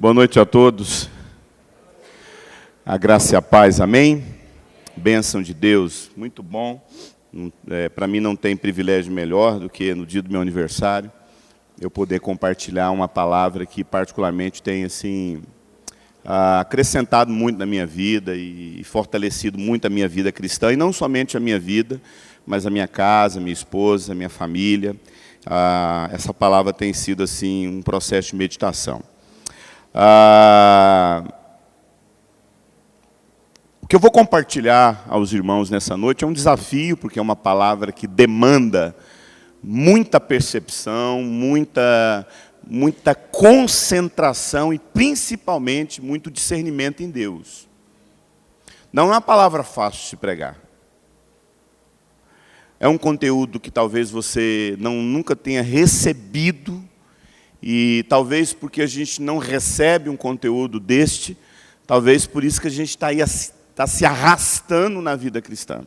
Boa noite a todos. A graça e a paz, amém? Bênção de Deus, muito bom. Para mim não tem privilégio melhor do que no dia do meu aniversário eu poder compartilhar uma palavra que particularmente tem assim acrescentado muito na minha vida e fortalecido muito a minha vida cristã, e não somente a minha vida, mas a minha casa, a minha esposa, a minha família. Essa palavra tem sido assim um processo de meditação. O que eu vou compartilhar aos irmãos nessa noite é um desafio, porque é uma palavra que demanda muita percepção, muita concentração e, principalmente, muito discernimento em Deus. Não é uma palavra fácil de se pregar. É um conteúdo que talvez você nunca tenha recebido, e talvez porque a gente não recebe um conteúdo deste, talvez por isso que a gente está se arrastando na vida cristã.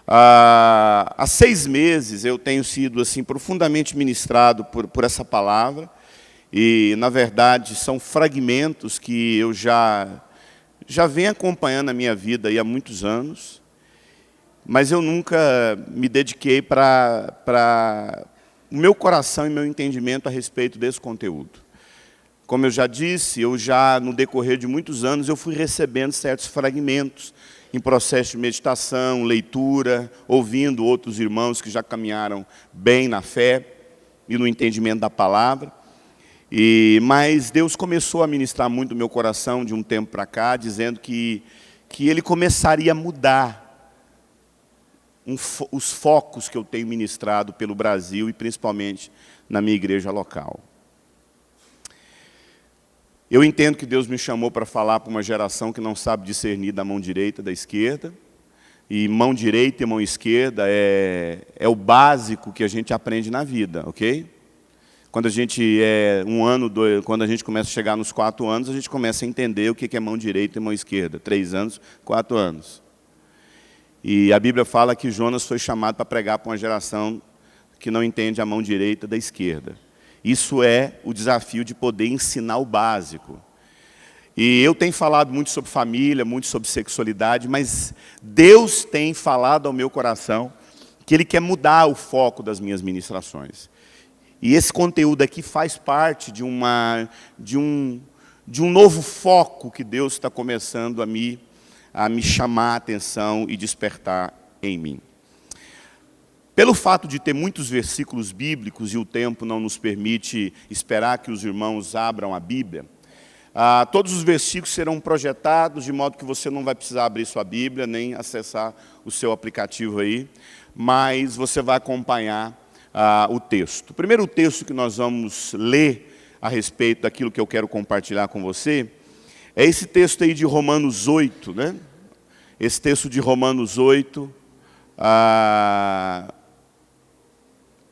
Há 6 meses eu tenho sido assim profundamente ministrado por essa palavra, e na verdade são fragmentos que eu já venho acompanhando a minha vida há muitos anos, mas eu nunca me dediquei para o meu coração e meu entendimento a respeito desse conteúdo. Como eu já disse, no decorrer de muitos anos, eu fui recebendo certos fragmentos em processo de meditação, leitura, ouvindo outros irmãos que já caminharam bem na fé e no entendimento da palavra. Mas Deus começou a ministrar muito no meu coração de um tempo para cá, dizendo que Ele começaria a mudar os focos que eu tenho ministrado pelo Brasil e principalmente na minha igreja local. Eu entendo que Deus me chamou para falar para uma geração que não sabe discernir da mão direita da esquerda, e mão direita e mão esquerda é o básico que a gente aprende na vida, ok? Quando a gente quando a gente começa a chegar nos 4 anos, a gente começa a entender o que é mão direita e mão esquerda. 3 anos, 4 anos. E a Bíblia fala que Jonas foi chamado para pregar para uma geração que não entende a mão direita da esquerda. Isso é o desafio de poder ensinar o básico. E eu tenho falado muito sobre família, muito sobre sexualidade, mas Deus tem falado ao meu coração que Ele quer mudar o foco das minhas ministrações. E esse conteúdo aqui faz parte de um novo foco que Deus está começando a me chamar a atenção e despertar em mim. Pelo fato de ter muitos versículos bíblicos e o tempo não nos permite esperar que os irmãos abram a Bíblia, todos os versículos serão projetados de modo que você não vai precisar abrir sua Bíblia, nem acessar o seu aplicativo aí, mas você vai acompanhar o texto. O primeiro texto que nós vamos ler a respeito daquilo que eu quero compartilhar com você é esse texto aí de Romanos 8, né? Esse texto de Romanos 8.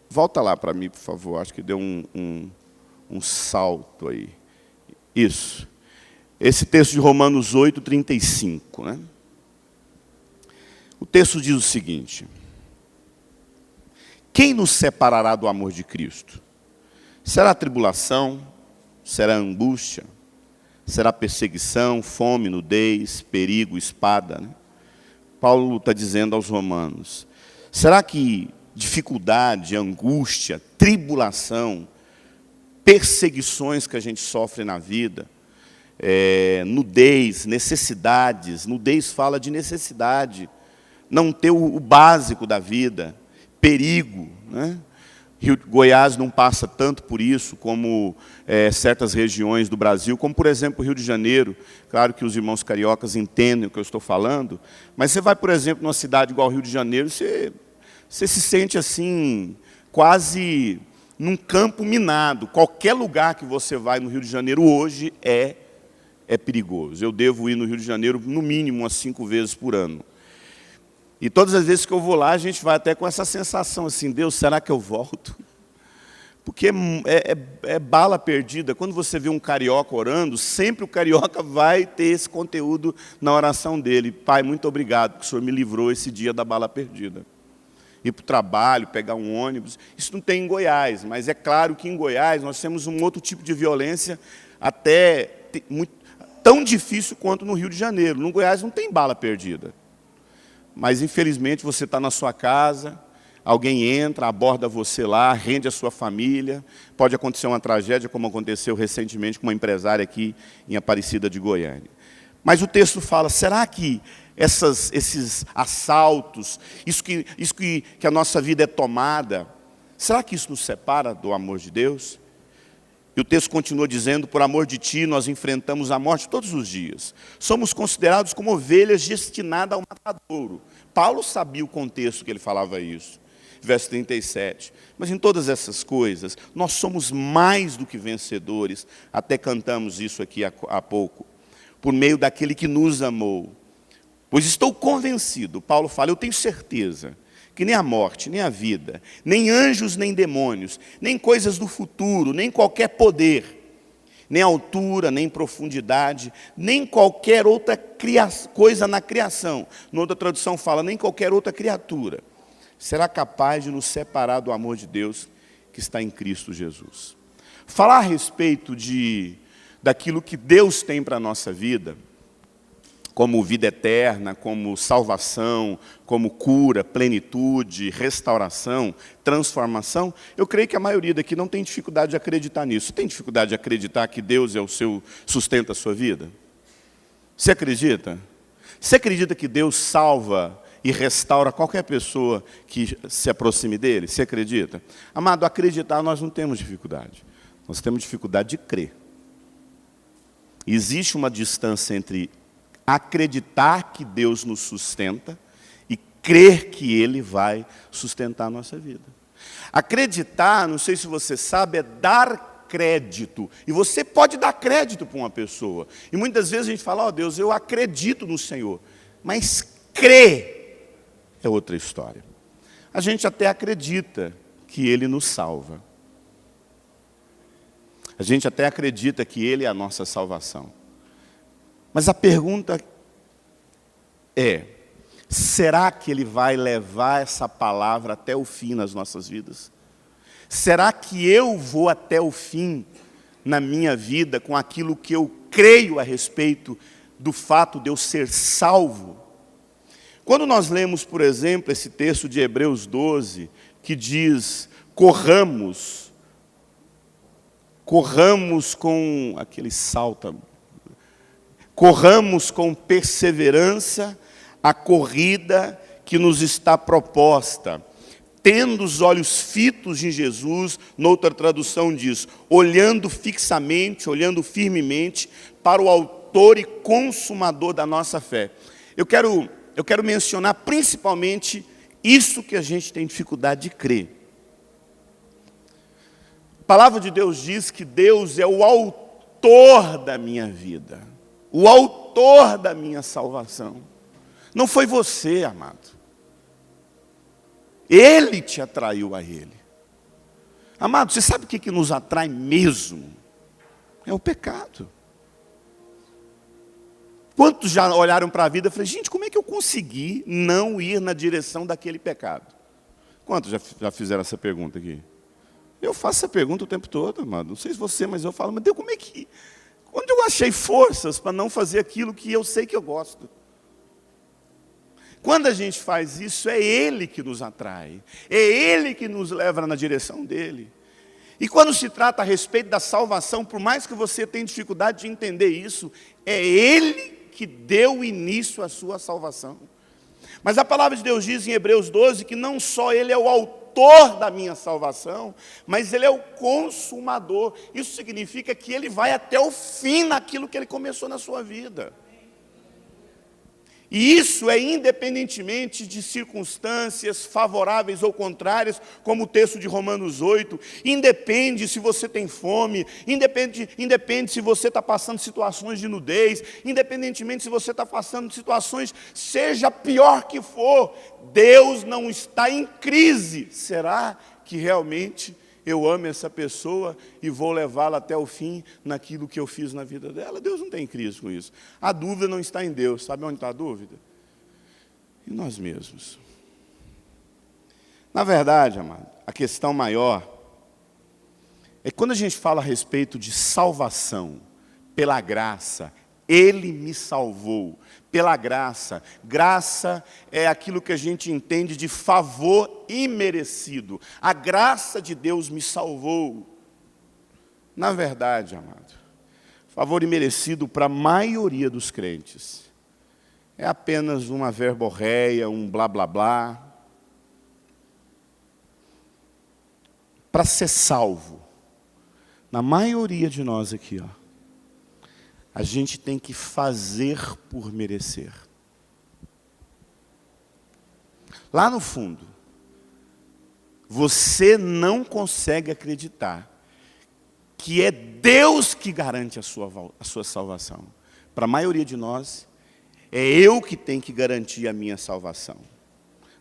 Volta lá para mim, por favor. Acho que deu um salto aí. Isso. Esse texto de Romanos 8, 35. Né? O texto diz o seguinte: quem nos separará do amor de Cristo? Será tribulação? Será angústia? Será perseguição, fome, nudez, perigo, espada? Né? Paulo está dizendo aos romanos. Será que dificuldade, angústia, tribulação, perseguições que a gente sofre na vida, nudez, necessidades, nudez fala de necessidade, não ter o básico da vida, perigo, né? Goiás não passa tanto por isso como certas regiões do Brasil, como, por exemplo, o Rio de Janeiro. Claro que os irmãos cariocas entendem o que eu estou falando, mas você vai, por exemplo, numa cidade igual ao Rio de Janeiro, você se sente assim, quase num campo minado. Qualquer lugar que você vai no Rio de Janeiro hoje é perigoso. Eu devo ir no Rio de Janeiro, no mínimo, umas 5 vezes por ano. E todas as vezes que eu vou lá, a gente vai até com essa sensação assim, Deus, será que eu volto? Porque é bala perdida. Quando você vê um carioca orando, sempre o carioca vai ter esse conteúdo na oração dele. Pai, muito obrigado, porque o Senhor me livrou esse dia da bala perdida. Ir para o trabalho, pegar um ônibus. Isso não tem em Goiás, mas é claro que em Goiás nós temos um outro tipo de violência tão difícil quanto no Rio de Janeiro. No Goiás não tem bala perdida. Mas, infelizmente, você está na sua casa, alguém entra, aborda você lá, rende a sua família. Pode acontecer uma tragédia, como aconteceu recentemente com uma empresária aqui em Aparecida de Goiânia. Mas o texto fala, será que esses assaltos, isso que a nossa vida é tomada, será que isso nos separa do amor de Deus? E o texto continua dizendo, por amor de ti, nós enfrentamos a morte todos os dias. Somos considerados como ovelhas destinadas ao matadouro. Paulo sabia o contexto que ele falava isso. Verso 37. Mas em todas essas coisas, nós somos mais do que vencedores. Até cantamos isso aqui há pouco. Por meio daquele que nos amou. Pois estou convencido, Paulo fala, eu tenho certeza, que nem a morte, nem a vida, nem anjos, nem demônios, nem coisas do futuro, nem qualquer poder, nem altura, nem profundidade, nem qualquer outra coisa na criação. Noutra tradução fala, nem qualquer outra criatura será capaz de nos separar do amor de Deus que está em Cristo Jesus. Falar a respeito daquilo que Deus tem para a nossa vida, como vida eterna, como salvação, como cura, plenitude, restauração, transformação, eu creio que a maioria daqui não tem dificuldade de acreditar nisso. Tem dificuldade de acreditar que Deus é o sustenta a sua vida? Você acredita? Você acredita que Deus salva e restaura qualquer pessoa que se aproxime dele? Você acredita? Amado, acreditar nós não temos dificuldade. Nós temos dificuldade de crer. Existe uma distância entre acreditar que Deus nos sustenta e crer que Ele vai sustentar a nossa vida. Acreditar, não sei se você sabe, é dar crédito. E você pode dar crédito para uma pessoa. E muitas vezes a gente fala, Deus, eu acredito no Senhor. Mas crer é outra história. A gente até acredita que Ele nos salva. A gente até acredita que Ele é a nossa salvação. Mas a pergunta é, será que Ele vai levar essa palavra até o fim nas nossas vidas? Será que eu vou até o fim na minha vida com aquilo que eu creio a respeito do fato de eu ser salvo? Quando nós lemos, por exemplo, esse texto de Hebreus 12, que diz, corramos com aquele salto, corramos com perseverança a corrida que nos está proposta, tendo os olhos fitos em Jesus, noutra tradução diz, olhando fixamente, olhando firmemente para o autor e consumador da nossa fé. Eu quero mencionar principalmente isso que a gente tem dificuldade de crer. A palavra de Deus diz que Deus é o autor da minha vida. O autor da minha salvação. Não foi você, amado. Ele te atraiu a Ele. Amado, você sabe o que nos atrai mesmo? É o pecado. Quantos já olharam para a vida e falaram, gente, como é que eu consegui não ir na direção daquele pecado? Quantos já fizeram essa pergunta aqui? Eu faço essa pergunta o tempo todo, amado. Não sei se você, mas eu falo, mas Deus, como é que... Onde eu achei forças para não fazer aquilo que eu sei que eu gosto? Quando a gente faz isso, é Ele que nos atrai. É Ele que nos leva na direção dEle. E quando se trata a respeito da salvação, por mais que você tenha dificuldade de entender isso, é Ele que deu início à sua salvação. Mas a palavra de Deus diz em Hebreus 12 que não só Ele é o autor da minha salvação, mas Ele é o consumador. Isso significa que Ele vai até o fim naquilo que Ele começou na sua vida. E isso é independentemente de circunstâncias favoráveis ou contrárias, como o texto de Romanos 8. Independe se você tem fome, independe se você está passando situações de nudez, independentemente se você está passando situações, seja pior que for, Deus não está em crise. Será que realmente eu amo essa pessoa e vou levá-la até o fim naquilo que eu fiz na vida dela? Deus não tem crise com isso. A dúvida não está em Deus. Sabe onde está a dúvida? Em nós mesmos. Na verdade, amado, a questão maior é que quando a gente fala a respeito de salvação, pela graça. Ele me salvou pela graça. Graça é aquilo que a gente entende de favor imerecido. A graça de Deus me salvou. Na verdade, amado, favor imerecido para a maioria dos crentes é apenas uma verborreia, um blá blá blá. Para ser salvo, na maioria de nós aqui, a gente tem que fazer por merecer. Lá no fundo, você não consegue acreditar que é Deus que garante a sua salvação. Para a maioria de nós, é eu que tenho que garantir a minha salvação.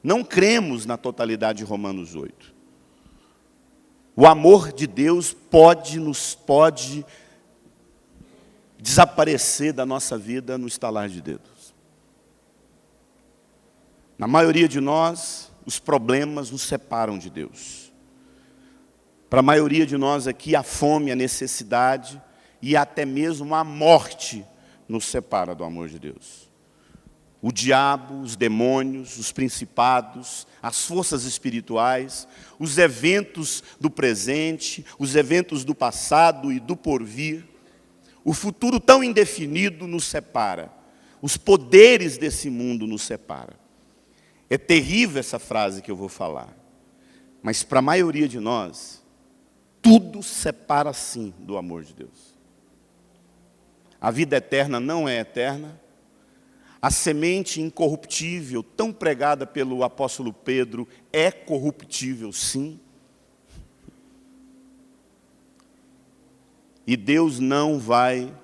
Não cremos na totalidade de Romanos 8. O amor de Deus pode desaparecer da nossa vida no estalar de dedos. Na maioria de nós, os problemas nos separam de Deus. Para a maioria de nós aqui, a fome, a necessidade e até mesmo a morte nos separa do amor de Deus. O diabo, os demônios, os principados, as forças espirituais, os eventos do presente, os eventos do passado e do porvir, o futuro tão indefinido nos separa. Os poderes desse mundo nos separam. É terrível essa frase que eu vou falar. Mas para a maioria de nós, tudo separa sim do amor de Deus. A vida eterna não é eterna. A semente incorruptível, tão pregada pelo apóstolo Pedro, é corruptível, sim. E Deus não vai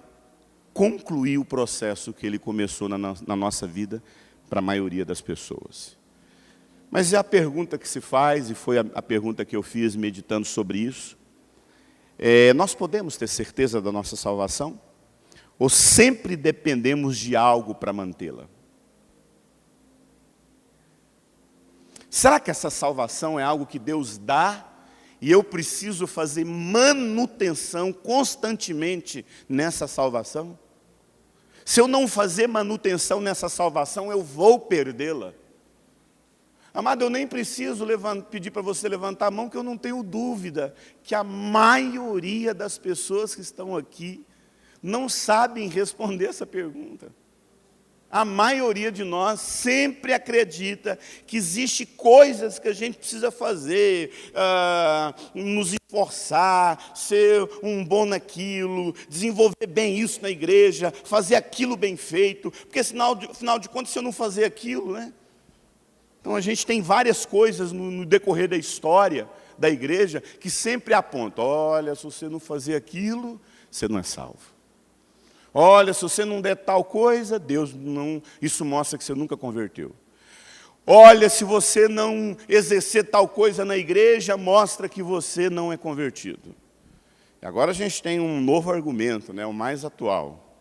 concluir o processo que Ele começou na nossa vida para a maioria das pessoas. Mas é a pergunta que se faz, e foi a pergunta que eu fiz meditando sobre isso. Nós podemos ter certeza da nossa salvação? Ou sempre dependemos de algo para mantê-la? Será que essa salvação é algo que Deus dá e eu preciso fazer manutenção constantemente nessa salvação? Se eu não fazer manutenção nessa salvação, eu vou perdê-la. Amado, eu nem preciso pedir para você levantar a mão, que eu não tenho dúvida que a maioria das pessoas que estão aqui não sabem responder essa pergunta. A maioria de nós sempre acredita que existe coisas que a gente precisa fazer, nos esforçar, ser um bom naquilo, desenvolver bem isso na igreja, fazer aquilo bem feito, porque afinal de contas, se eu não fazer aquilo, né? Então a gente tem várias coisas no decorrer da história da igreja que sempre apontam: olha, se você não fazer aquilo, você não é salvo. Olha, se você não der tal coisa, Deus não, isso mostra que você nunca converteu. Olha, se você não exercer tal coisa na igreja, mostra que você não é convertido. E agora a gente tem um novo argumento, né, o mais atual.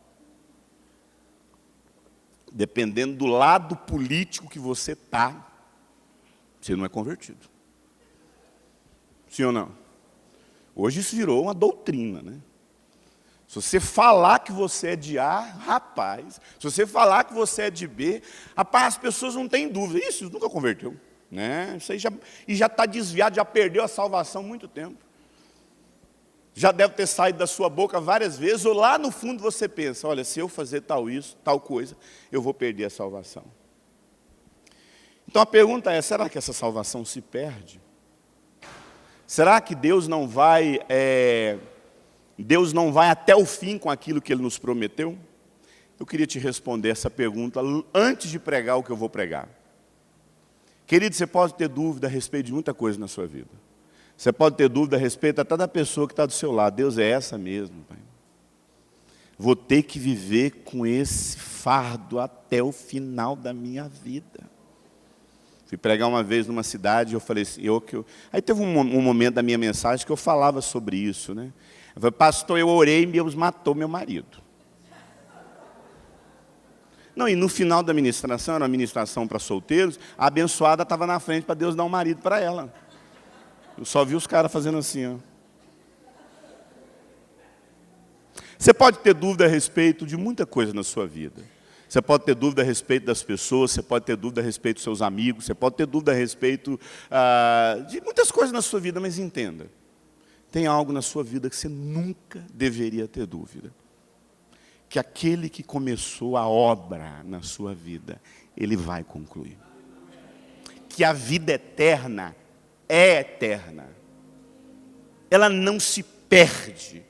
Dependendo do lado político que você está, você não é convertido. Sim ou não? Hoje isso virou uma doutrina, né? Se você falar que você é de A, rapaz, se você falar que você é de B, rapaz, as pessoas não têm dúvida. Isso nunca converteu, né? Isso aí já está desviado, já perdeu a salvação há muito tempo. Já deve ter saído da sua boca várias vezes, ou lá no fundo você pensa: olha, se eu fazer tal coisa, eu vou perder a salvação. Então a pergunta é: será que essa salvação se perde? Será que Deus não vai até o fim com aquilo que Ele nos prometeu? Eu queria te responder essa pergunta antes de pregar o que eu vou pregar. Querido, você pode ter dúvida a respeito de muita coisa na sua vida. Você pode ter dúvida a respeito até da pessoa que está do seu lado. Deus é essa mesmo, Pai. Vou ter que viver com esse fardo até o final da minha vida. Fui pregar uma vez numa cidade, eu falei assim, aí teve um momento da minha mensagem que eu falava sobre isso, né? Eu falei: pastor, eu orei e Deus matou meu marido. Não, e no final da ministração, era uma ministração para solteiros, a abençoada estava na frente para Deus dar um marido para ela. Eu só vi os caras fazendo assim, ó. Você pode ter dúvida a respeito de muita coisa na sua vida. Você pode ter dúvida a respeito das pessoas, você pode ter dúvida a respeito dos seus amigos, você pode ter dúvida a respeito de muitas coisas na sua vida, mas entenda, tem algo na sua vida que você nunca deveria ter dúvida. Que aquele que começou a obra na sua vida, ele vai concluir. Que a vida eterna é eterna. Ela não se perde.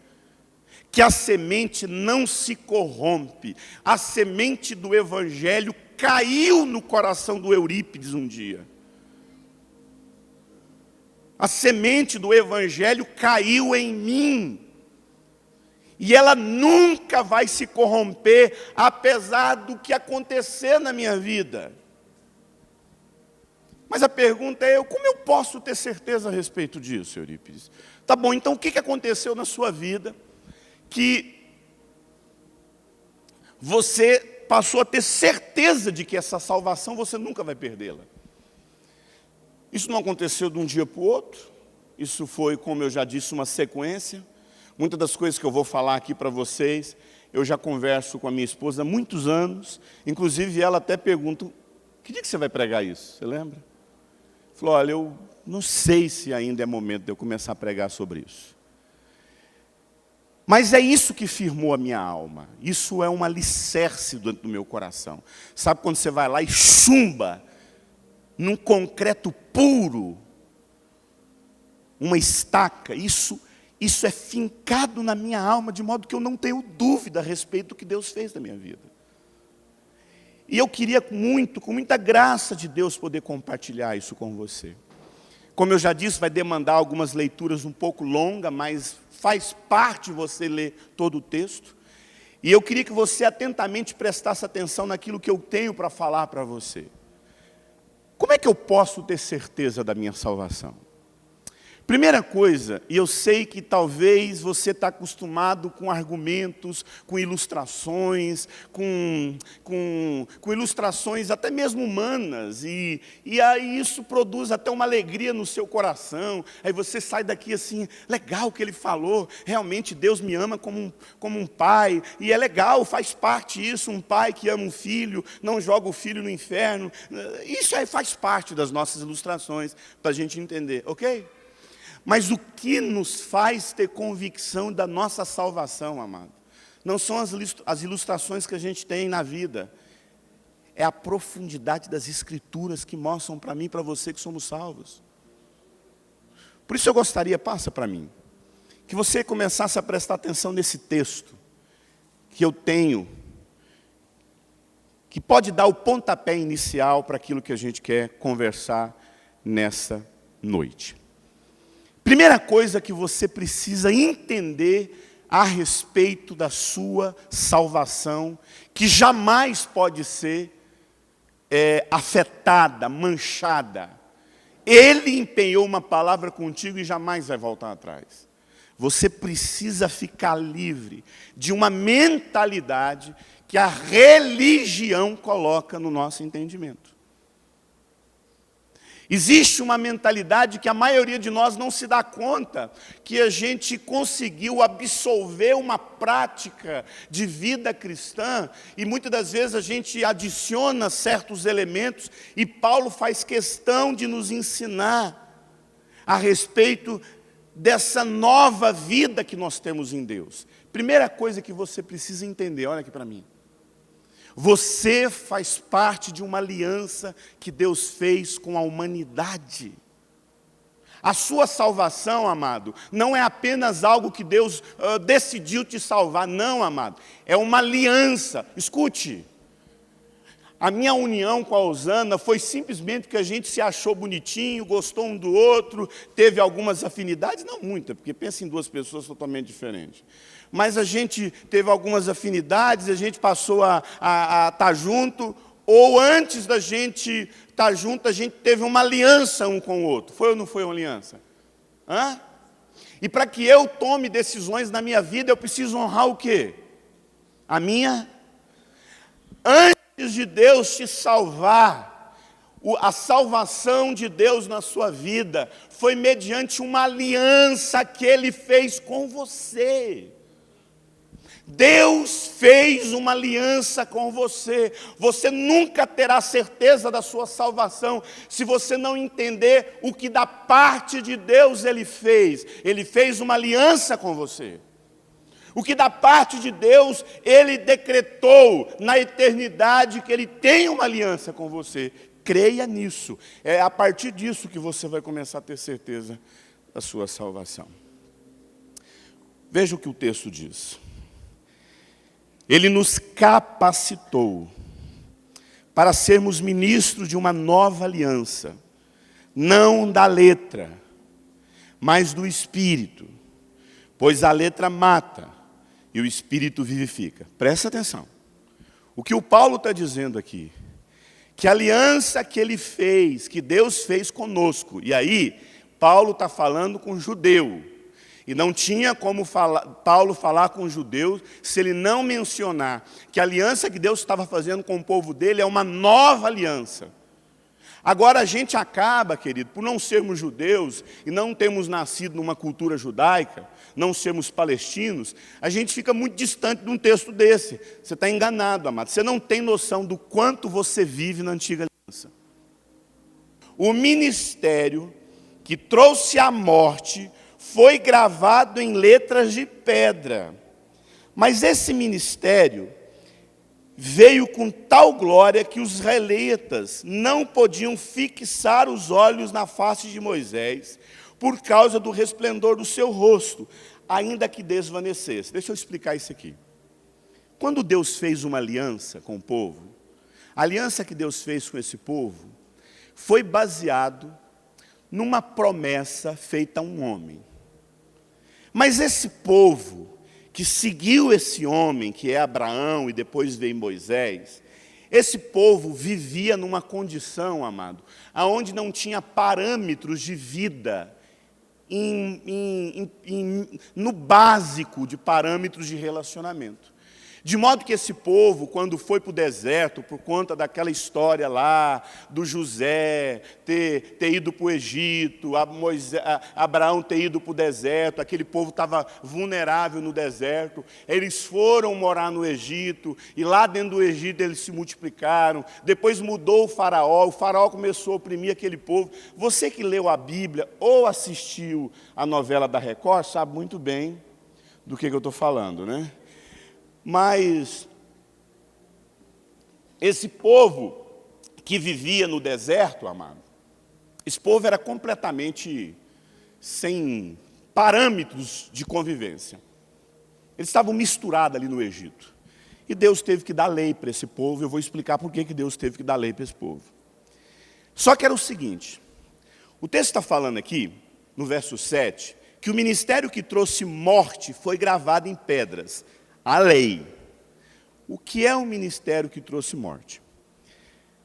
Que a semente não se corrompe. A semente do Evangelho caiu no coração do Eurípides um dia. A semente do Evangelho caiu em mim. E ela nunca vai se corromper, apesar do que acontecer na minha vida. Mas a pergunta é, como eu posso ter certeza a respeito disso, Eurípides? Tá bom, então o que aconteceu na sua vida que você passou a ter certeza de que essa salvação você nunca vai perdê-la? Isso não aconteceu de um dia para o outro. Isso foi, como eu já disse, uma sequência. Muitas das coisas que eu vou falar aqui para vocês, eu já converso com a minha esposa há muitos anos. Inclusive, ela até pergunta, que dia que você vai pregar isso? Você lembra? Falou, olha, eu não sei se ainda é momento de eu começar a pregar sobre isso. Mas é isso que firmou a minha alma. Isso é um alicerce dentro do meu coração. Sabe quando você vai lá e chumba num concreto puro, uma estaca, isso é fincado na minha alma, de modo que eu não tenho dúvida a respeito do que Deus fez na minha vida. E eu queria muito, com muita graça de Deus, poder compartilhar isso com você. Como eu já disse, vai demandar algumas leituras um pouco longas, mas faz parte você ler todo o texto. E eu queria que você atentamente prestasse atenção naquilo que eu tenho para falar para você. Como é que eu posso ter certeza da minha salvação? Primeira coisa, e eu sei que talvez você está acostumado com argumentos, com ilustrações, com ilustrações até mesmo humanas, e aí isso produz até uma alegria no seu coração. Aí você sai daqui assim, legal o que ele falou, realmente Deus me ama como um pai, e é legal, faz parte isso, um pai que ama um filho, não joga o filho no inferno. Isso aí faz parte das nossas ilustrações, para a gente entender, ok? Mas o que nos faz ter convicção da nossa salvação, amado, não são as ilustrações que a gente tem na vida. É a profundidade das Escrituras que mostram para mim e para você que somos salvos. Por isso eu gostaria, passa para mim, que você começasse a prestar atenção nesse texto que eu tenho, que pode dar o pontapé inicial para aquilo que a gente quer conversar nessa noite. Primeira coisa que você precisa entender a respeito da sua salvação, que jamais pode ser afetada, manchada. Ele empenhou uma palavra contigo e jamais vai voltar atrás. Você precisa ficar livre de uma mentalidade que a religião coloca no nosso entendimento. Existe uma mentalidade que a maioria de nós não se dá conta, que a gente conseguiu absolver uma prática de vida cristã, e muitas das vezes a gente adiciona certos elementos, e Paulo faz questão de nos ensinar a respeito dessa nova vida que nós temos em Deus. Primeira coisa que você precisa entender, olha aqui para mim. Você faz parte de uma aliança que Deus fez com a humanidade. A sua salvação, amado, não é apenas algo que Deus decidiu te salvar. Não, amado. É uma aliança. Escute. A minha união com a Osana foi simplesmente porque a gente se achou bonitinho, gostou um do outro, teve algumas afinidades. Não muita, porque pensa em duas pessoas totalmente diferentes. Mas a gente teve algumas afinidades, a gente passou a estar junto, ou antes da gente estar junto, a gente teve uma aliança um com o outro. Foi ou não foi uma aliança? Hã? E para que eu tome decisões na minha vida, eu preciso honrar o quê? A minha... Antes de Deus te salvar, a salvação de Deus na sua vida foi mediante uma aliança que Ele fez com você. Deus fez uma aliança com você. Você nunca terá certeza da sua salvação se você não entender o que da parte de Deus Ele fez. Ele fez uma aliança com você. O que da parte de Deus Ele decretou na eternidade que Ele tem uma aliança com você. Creia nisso. É a partir disso que você vai começar a ter certeza da sua salvação. Veja o que o texto diz. Ele nos capacitou para sermos ministros de uma nova aliança, não da letra, mas do Espírito, pois a letra mata e o Espírito vivifica. Presta atenção. O que o Paulo está dizendo aqui, que a aliança que ele fez, que Deus fez conosco, e aí Paulo está falando com judeu, e não tinha como Paulo falar com os judeus se ele não mencionar que a aliança que Deus estava fazendo com o povo dele é uma nova aliança. Agora a gente acaba, querido, por não sermos judeus e não termos nascido numa cultura judaica, não sermos palestinos, a gente fica muito distante de um texto desse. Você está enganado, amado. Você não tem noção do quanto você vive na antiga aliança. O ministério que trouxe a morte foi gravado em letras de pedra. Mas esse ministério veio com tal glória que os israelitas não podiam fixar os olhos na face de Moisés, por causa do resplendor do seu rosto, ainda que desvanecesse. Deixa eu explicar isso aqui. Quando Deus fez uma aliança com o povo, a aliança que Deus fez com esse povo foi baseado numa promessa feita a um homem. Mas esse povo que seguiu esse homem, que é Abraão, e depois veio Moisés, esse povo vivia numa condição, amado, aonde não tinha parâmetros de vida, no básico de parâmetros de relacionamento. De modo que esse povo, quando foi para o deserto, por conta daquela história lá, do José ter ido para o Egito, Abraão ter ido para o deserto, aquele povo estava vulnerável no deserto, eles foram morar no Egito, e lá dentro do Egito eles se multiplicaram, depois mudou o faraó começou a oprimir aquele povo. Você que leu a Bíblia ou assistiu a novela da Record, sabe muito bem do que eu estou falando, né? Mas esse povo que vivia no deserto, amado, esse povo era completamente sem parâmetros de convivência. Eles estavam misturados ali no Egito. E Deus teve que dar lei para esse povo. Eu vou explicar por que Deus teve que dar lei para esse povo. Só que era o seguinte, o texto está falando aqui, no verso 7, que o ministério que trouxe morte foi gravado em pedras. A lei. O que é o ministério que trouxe morte?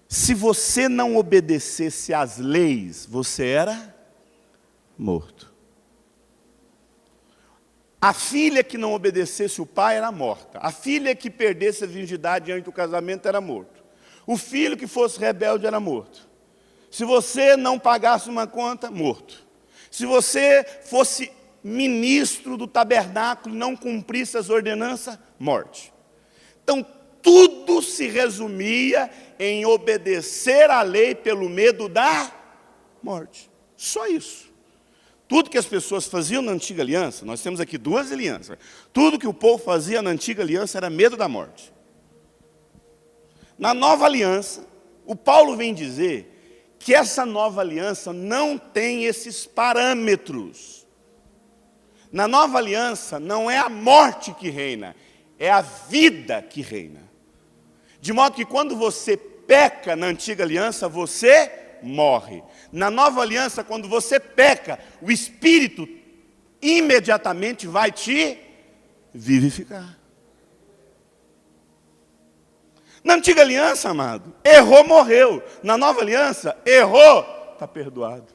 Se você não obedecesse às leis, você era morto. A filha que não obedecesse o pai era morta. A filha que perdesse a virgindade diante do casamento era morto. O filho que fosse rebelde era morto. Se você não pagasse uma conta, morto. Se você fosse ministro do tabernáculo e não cumprisse as ordenanças, morte. Então, tudo se resumia em obedecer à lei pelo medo da morte. Só isso. Tudo que as pessoas faziam na antiga aliança, nós temos aqui duas alianças, tudo que o povo fazia na antiga aliança era medo da morte. Na nova aliança, o Paulo vem dizer que essa nova aliança não tem esses parâmetros. Na nova aliança, não é a morte que reina, é a vida que reina. De modo que quando você peca na antiga aliança, você morre. Na nova aliança, quando você peca, o Espírito imediatamente vai te vivificar. Na antiga aliança, amado, errou, morreu. Na nova aliança, errou, está perdoado.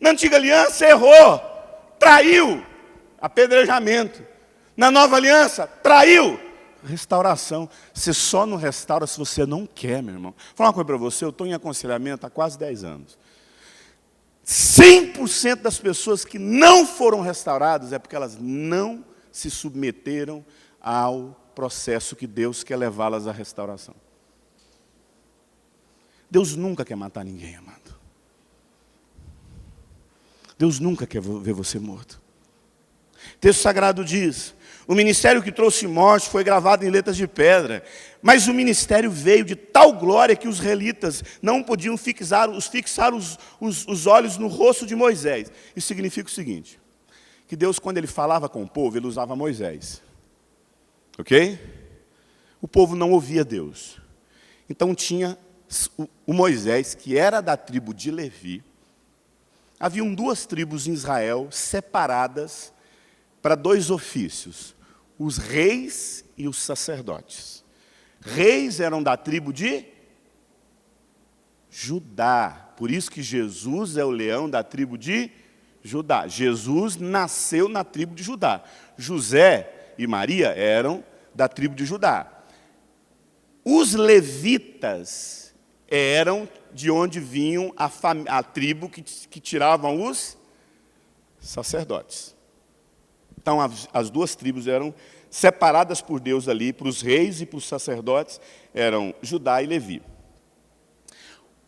Na antiga aliança, errou, traiu, apedrejamento. Na nova aliança, traiu, restauração. Você só não restaura se você não quer, meu irmão. Vou falar uma coisa para você, eu estou em aconselhamento há quase 10 anos. 100% das pessoas que não foram restauradas é porque elas não se submeteram ao processo que Deus quer levá-las à restauração. Deus nunca quer matar ninguém, amado. Deus nunca quer ver você morto. O texto sagrado diz: o ministério que trouxe morte foi gravado em letras de pedra, mas o ministério veio de tal glória que os israelitas não podiam fixar os olhos no rosto de Moisés. Isso significa o seguinte, que Deus, quando Ele falava com o povo, Ele usava Moisés. Ok? O povo não ouvia Deus. Então tinha o Moisés, que era da tribo de Levi. Haviam duas tribos em Israel separadas para dois ofícios, os reis e os sacerdotes. Reis eram da tribo de Judá. Por isso que Jesus é o leão da tribo de Judá. Jesus nasceu na tribo de Judá. José e Maria eram da tribo de Judá. Os levitas eram de onde vinham a tribo que tiravam os sacerdotes. Então, as duas tribos eram separadas por Deus ali, para os reis e para os sacerdotes, eram Judá e Levi.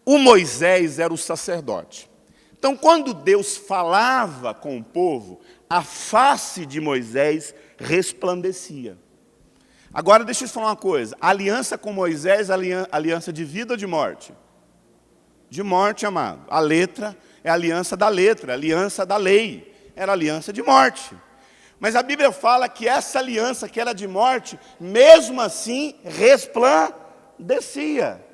O Moisés era o sacerdote. Então, quando Deus falava com o povo, a face de Moisés resplandecia. Agora, deixa eu te falar uma coisa. A aliança com Moisés, aliança de vida ou de morte? De morte, amado. A letra é a aliança da letra, a aliança da lei. Era a aliança de morte. Mas a Bíblia fala que essa aliança que era de morte, mesmo assim, resplandecia.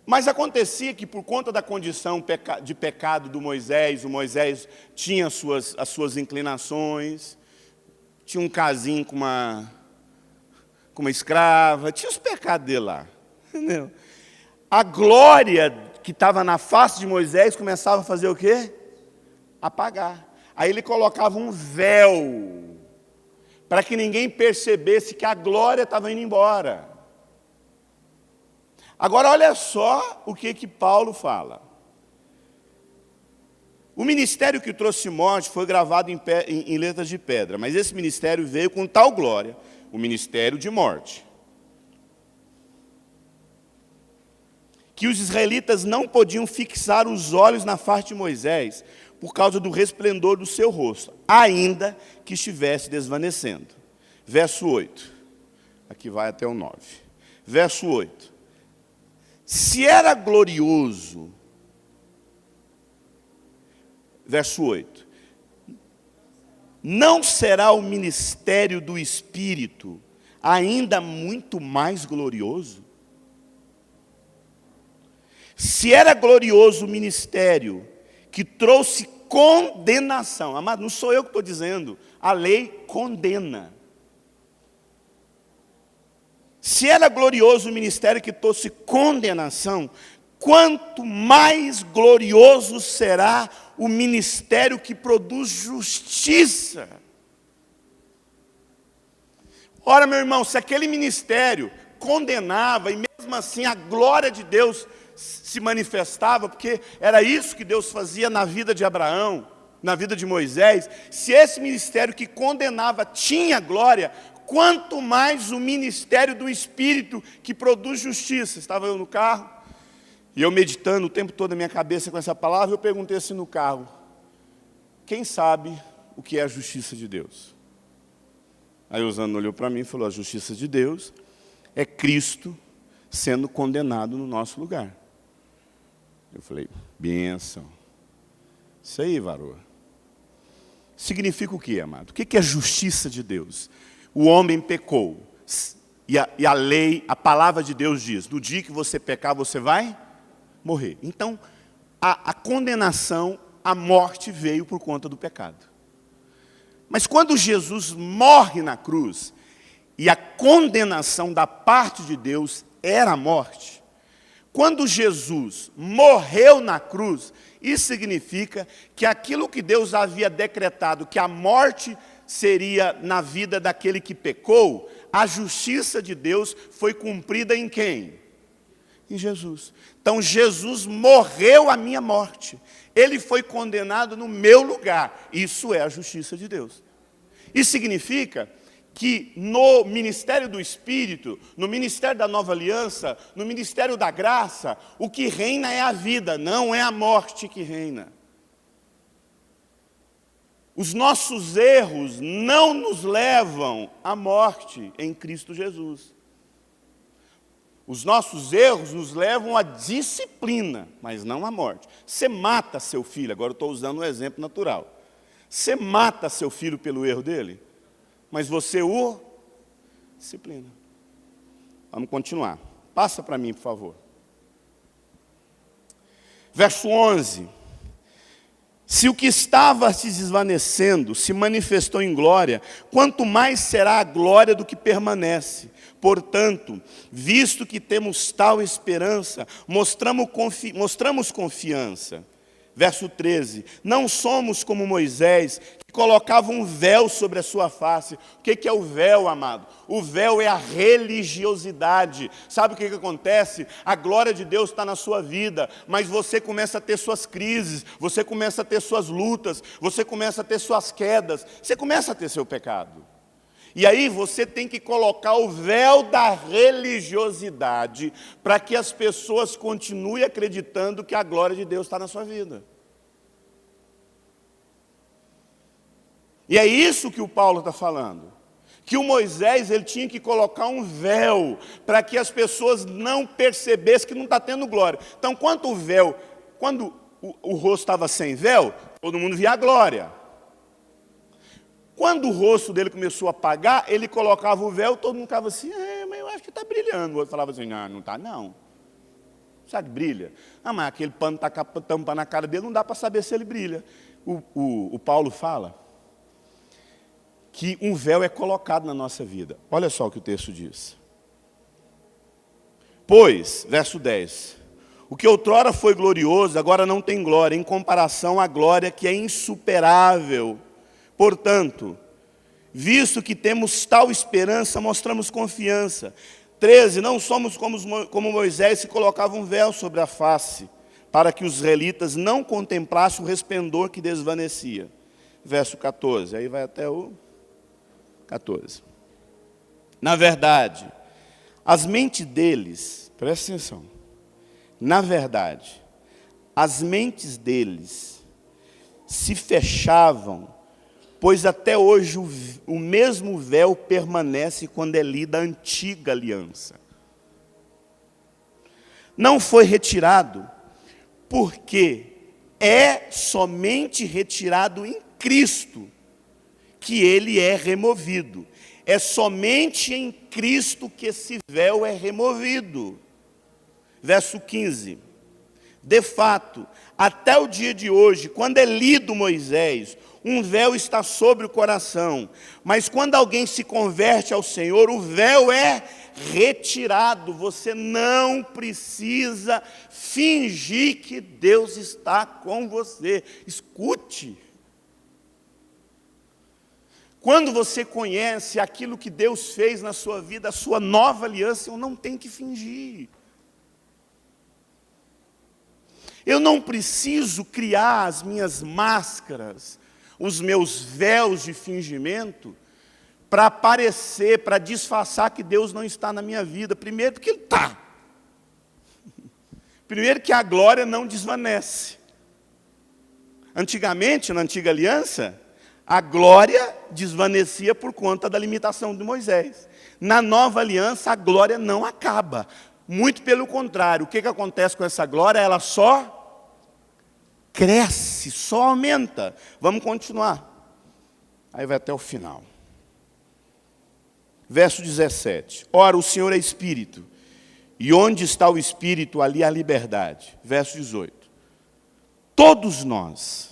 Mas acontecia que, por conta da condição de pecado do Moisés, o Moisés tinha as suas inclinações, tinha um casinho com uma escrava, tinha os pecados dele lá. Entendeu? A glória que estava na face de Moisés começava a fazer o quê? Apagar. Aí ele colocava um véu, para que ninguém percebesse que a glória estava indo embora. Agora olha só o que Paulo fala. O ministério que trouxe morte foi gravado em letras de pedra, mas esse ministério veio com tal glória, o ministério de morte, que os israelitas não podiam fixar os olhos na face de Moisés, por causa do resplendor do seu rosto, ainda que estivesse desvanecendo. Verso 8. Aqui vai até o 9. Verso 8. Se era glorioso, verso 8, não será o ministério do Espírito ainda muito mais glorioso? Se era glorioso o ministério que trouxe condenação. Amado, não sou eu que estou dizendo. A lei condena. Se era glorioso o ministério que trouxe condenação, quanto mais glorioso será o ministério que produz justiça. Ora, meu irmão, se aquele ministério condenava, e mesmo assim a glória de Deus se manifestava, porque era isso que Deus fazia na vida de Abraão, na vida de Moisés. Se esse ministério que condenava tinha glória, quanto mais o ministério do Espírito que produz justiça. Estava eu no carro, e eu meditando o tempo todo na minha cabeça com essa palavra, eu perguntei assim no carro: quem sabe o que é a justiça de Deus? Aí o Osano olhou para mim e falou: a justiça de Deus é Cristo sendo condenado no nosso lugar. Eu falei: bênção. Isso aí, varoa. Significa o que, amado? O que é a justiça de Deus? O homem pecou. E a lei, a palavra de Deus diz: no dia que você pecar, você vai morrer. Então, a condenação, a morte veio por conta do pecado. Mas quando Jesus morre na cruz, e a condenação da parte de Deus era a morte, quando Jesus morreu na cruz, isso significa que aquilo que Deus havia decretado, que a morte seria na vida daquele que pecou, a justiça de Deus foi cumprida em quem? Em Jesus. Então Jesus morreu a minha morte. Ele foi condenado no meu lugar. Isso é a justiça de Deus. Isso significa que no ministério do Espírito, no ministério da nova aliança, no ministério da graça, o que reina é a vida, não é a morte que reina. Os nossos erros não nos levam à morte em Cristo Jesus. Os nossos erros nos levam à disciplina, mas não à morte. Você mata seu filho, agora eu estou usando um exemplo natural. Você mata seu filho pelo erro dele, mas você o disciplina. Vamos continuar. Passa para mim, por favor. Verso 11. Se o que estava se desvanecendo se manifestou em glória, quanto mais será a glória do que permanece. Portanto, visto que temos tal esperança, mostramos confiança. Verso 13, não somos como Moisés, que colocava um véu sobre a sua face. O que é o véu, amado? O véu é a religiosidade. Sabe o que acontece? A glória de Deus está na sua vida, mas você começa a ter suas crises, você começa a ter suas lutas, você começa a ter suas quedas, você começa a ter seu pecado. E aí você tem que colocar o véu da religiosidade para que as pessoas continuem acreditando que a glória de Deus está na sua vida. E é isso que o Paulo está falando. Que o Moisés ele tinha que colocar um véu para que as pessoas não percebessem que não está tendo glória. Então, quando o rosto estava sem véu, todo mundo via a glória. Quando o rosto dele começou a apagar, ele colocava o véu, todo mundo ficava assim, mas eu acho que está brilhando. O outro falava assim, não está não. Sabe, brilha. Mas aquele pano está tampando a cara dele, não dá para saber se ele brilha. O Paulo fala que um véu é colocado na nossa vida. Olha só o que o texto diz. Pois, verso 10, o que outrora foi glorioso, agora não tem glória, em comparação à glória que é insuperável. Portanto, visto que temos tal esperança, mostramos confiança. 13, não somos como Moisés, que colocava um véu sobre a face, para que os israelitas não contemplassem o resplendor que desvanecia. Verso 14, aí vai até o 14. Na verdade, as mentes deles, presta atenção, na verdade, as mentes deles se fechavam, pois até hoje o mesmo véu permanece quando é lida a antiga aliança. Não foi retirado, porque é somente retirado em Cristo que ele é removido. É somente em Cristo que esse véu é removido. Verso 15. De fato, até o dia de hoje, quando é lido Moisés, um véu está sobre o coração. Mas quando alguém se converte ao Senhor, o véu é retirado. Você não precisa fingir que Deus está com você. Escute. Quando você conhece aquilo que Deus fez na sua vida, a sua nova aliança, eu não tenho que fingir. Eu não preciso criar as minhas máscaras, os meus véus de fingimento, para aparecer, para disfarçar que Deus não está na minha vida. Primeiro, porque Ele está. Primeiro, que a glória não desvanece. Antigamente, na antiga aliança, a glória desvanecia por conta da limitação de Moisés. Na nova aliança, a glória não acaba. Muito pelo contrário, o que acontece com essa glória? Ela só cresce, só aumenta. Vamos continuar. Aí vai até o final. Verso 17. Ora, o Senhor é Espírito, e onde está o Espírito, ali há liberdade. Verso 18. Todos nós,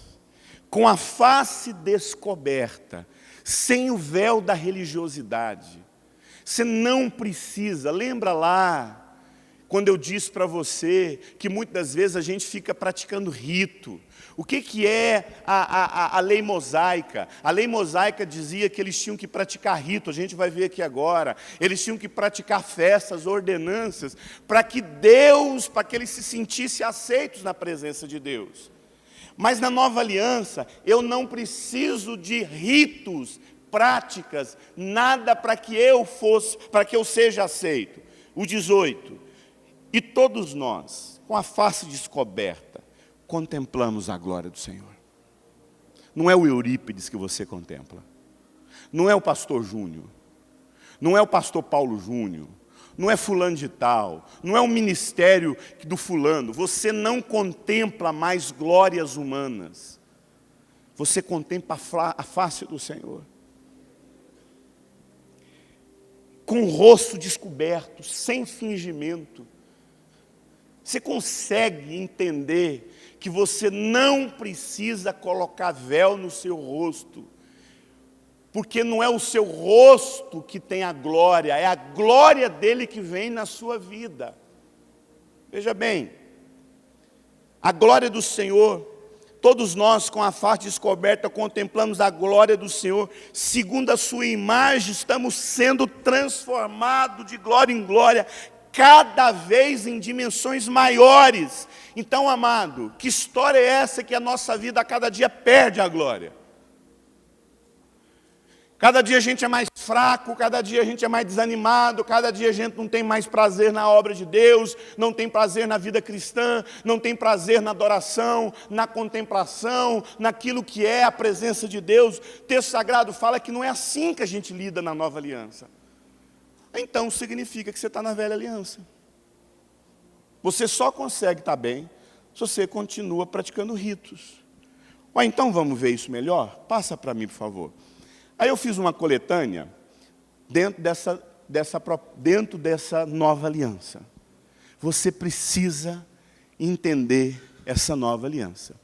com a face descoberta, sem o véu da religiosidade, você não precisa, lembra lá, quando eu disse para você que muitas das vezes a gente fica praticando rito. O que é a lei mosaica? A lei mosaica dizia que eles tinham que praticar rito, a gente vai ver aqui agora. Eles tinham que praticar festas, ordenanças, para que eles se sentissem aceitos na presença de Deus. Mas na nova aliança, eu não preciso de ritos práticas, nada para que eu seja aceito. O 18. E todos nós, com a face descoberta, contemplamos a glória do Senhor. Não é o Eurípides que você contempla. Não é o pastor Júnior. Não é o pastor Paulo Júnior. Não é fulano de tal. Não é o ministério do fulano. Você não contempla mais glórias humanas. Você contempla a face do Senhor. Com o rosto descoberto, sem fingimento. Você consegue entender que você não precisa colocar véu no seu rosto, porque não é o seu rosto que tem a glória, é a glória dele que vem na sua vida. Veja bem, a glória do Senhor, todos nós com a face descoberta contemplamos a glória do Senhor, segundo a sua imagem estamos sendo transformados de glória em glória, cada vez em dimensões maiores. Então, amado, que história é essa que a nossa vida a cada dia perde a glória? Cada dia a gente é mais fraco, cada dia a gente é mais desanimado, cada dia a gente não tem mais prazer na obra de Deus, não tem prazer na vida cristã, não tem prazer na adoração, na contemplação, naquilo que é a presença de Deus. O texto sagrado fala que não é assim que a gente lida na nova aliança. Então significa que você está na velha aliança. Você só consegue estar bem se você continua praticando ritos. Então vamos ver isso melhor? Passa para mim, por favor. Aí eu fiz uma coletânea dentro dessa nova aliança. Você precisa entender essa nova aliança.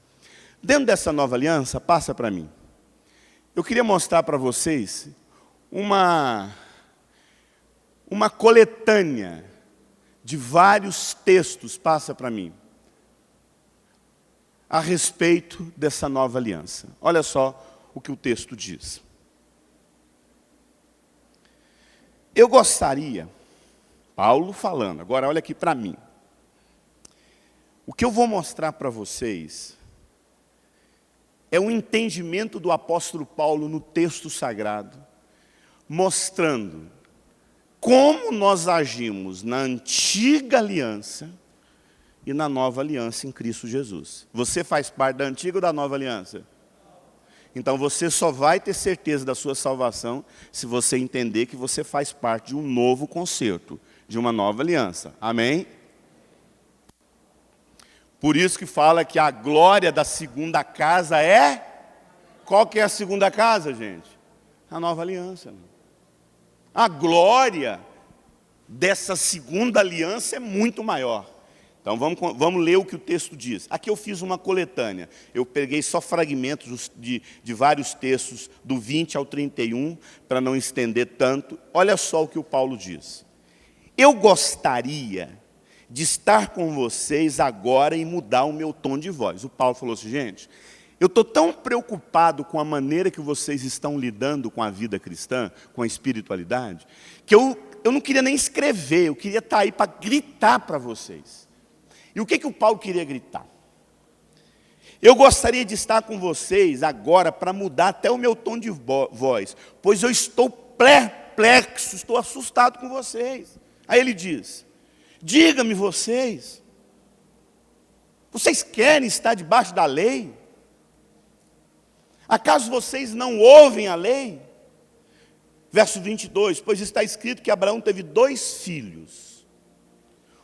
Dentro dessa nova aliança, passa para mim. Eu queria mostrar para vocês uma coletânea de vários textos, passa para mim, a respeito dessa nova aliança. Olha só o que o texto diz. Eu gostaria, Paulo falando, agora olha aqui para mim. O que eu vou mostrar para vocês é um entendimento do apóstolo Paulo no texto sagrado, mostrando como nós agimos na antiga aliança e na nova aliança em Cristo Jesus. Você faz parte da antiga ou da nova aliança? Então você só vai ter certeza da sua salvação se você entender que você faz parte de um novo concerto, de uma nova aliança. Amém? Por isso que fala que a glória da segunda casa é... Qual que é a segunda casa, gente? A nova aliança. A glória dessa segunda aliança é muito maior. Então vamos ler o que o texto diz. Aqui eu fiz uma coletânea. Eu peguei só fragmentos de vários textos, do 20 ao 31, para não estender tanto. Olha só o que o Paulo diz. Eu gostaria de estar com vocês agora e mudar o meu tom de voz. O Paulo falou assim, gente, eu estou tão preocupado com a maneira que vocês estão lidando com a vida cristã, com a espiritualidade, que eu não queria nem escrever, eu queria estar aí para gritar para vocês. E o que o Paulo queria gritar? Eu gostaria de estar com vocês agora para mudar até o meu tom de voz, pois eu estou perplexo, estou assustado com vocês. Aí ele diz, diga-me vocês querem estar debaixo da lei? Acaso vocês não ouvem a lei? Verso 22, pois está escrito que Abraão teve 2 filhos,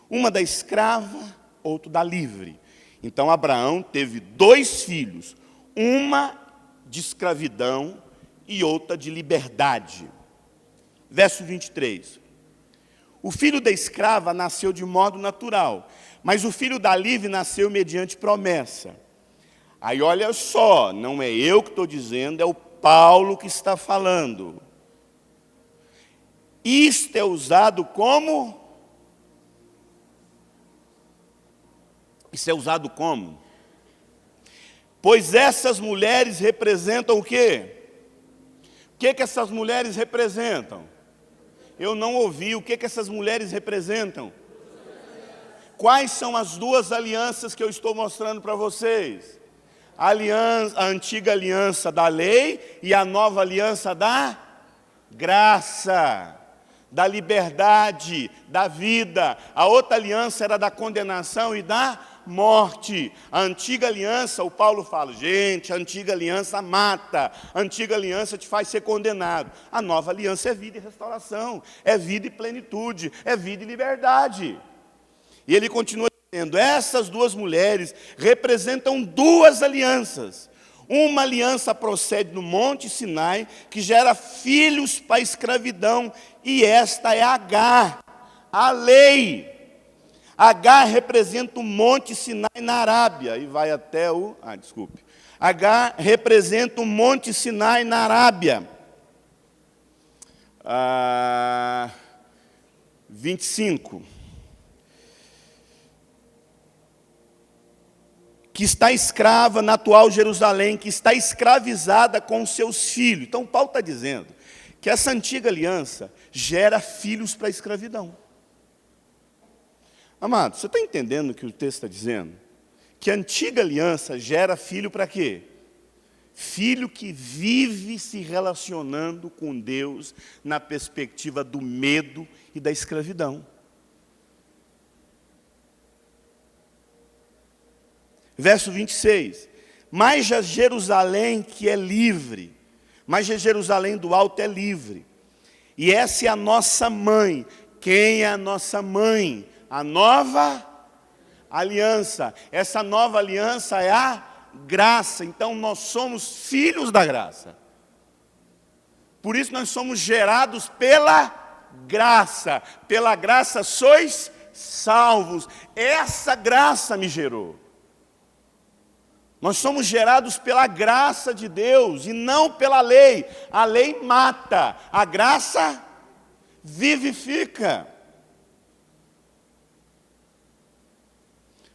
uma da escrava, outro da livre. Então Abraão teve 2 filhos, uma de escravidão e outra de liberdade. Verso 23. O filho da escrava nasceu de modo natural, mas o filho da livre nasceu mediante promessa. Aí olha só, não é eu que estou dizendo, é o Paulo que está falando. Isto é usado como? Isso é usado como? Pois essas mulheres representam o quê? O que essas mulheres representam? Eu não ouvi. O que essas mulheres representam? Quais são as 2 alianças que eu estou mostrando para vocês? A antiga aliança da lei e a nova aliança da graça, da liberdade, da vida. A outra aliança era da condenação e da morte. A antiga aliança, o Paulo fala, gente, a antiga aliança mata, a antiga aliança te faz ser condenado. A nova aliança é vida e restauração, é vida e plenitude, é vida e liberdade. E ele continua dizendo, essas duas mulheres representam duas alianças. Uma aliança procede no Monte Sinai, que gera filhos para a escravidão, e esta é Agar, a lei. Agar representa o Monte Sinai na Arábia, e vai até o... Agar representa o Monte Sinai na Arábia. 25. Que está escrava na atual Jerusalém, que está escravizada com seus filhos. Então, Paulo está dizendo que essa antiga aliança gera filhos para a escravidão. Amado, você está entendendo o que o texto está dizendo? Que a antiga aliança gera filho para quê? Filho que vive se relacionando com Deus na perspectiva do medo e da escravidão. Verso 26, mas a Jerusalém que é livre, mas a Jerusalém do alto é livre, e essa é a nossa mãe. Quem é a nossa mãe? A nova aliança. Essa nova aliança é a graça, então nós somos filhos da graça. Por isso nós somos gerados pela graça sois salvos, essa graça me gerou. Nós somos gerados pela graça de Deus e não pela lei. A lei mata, a graça vivifica.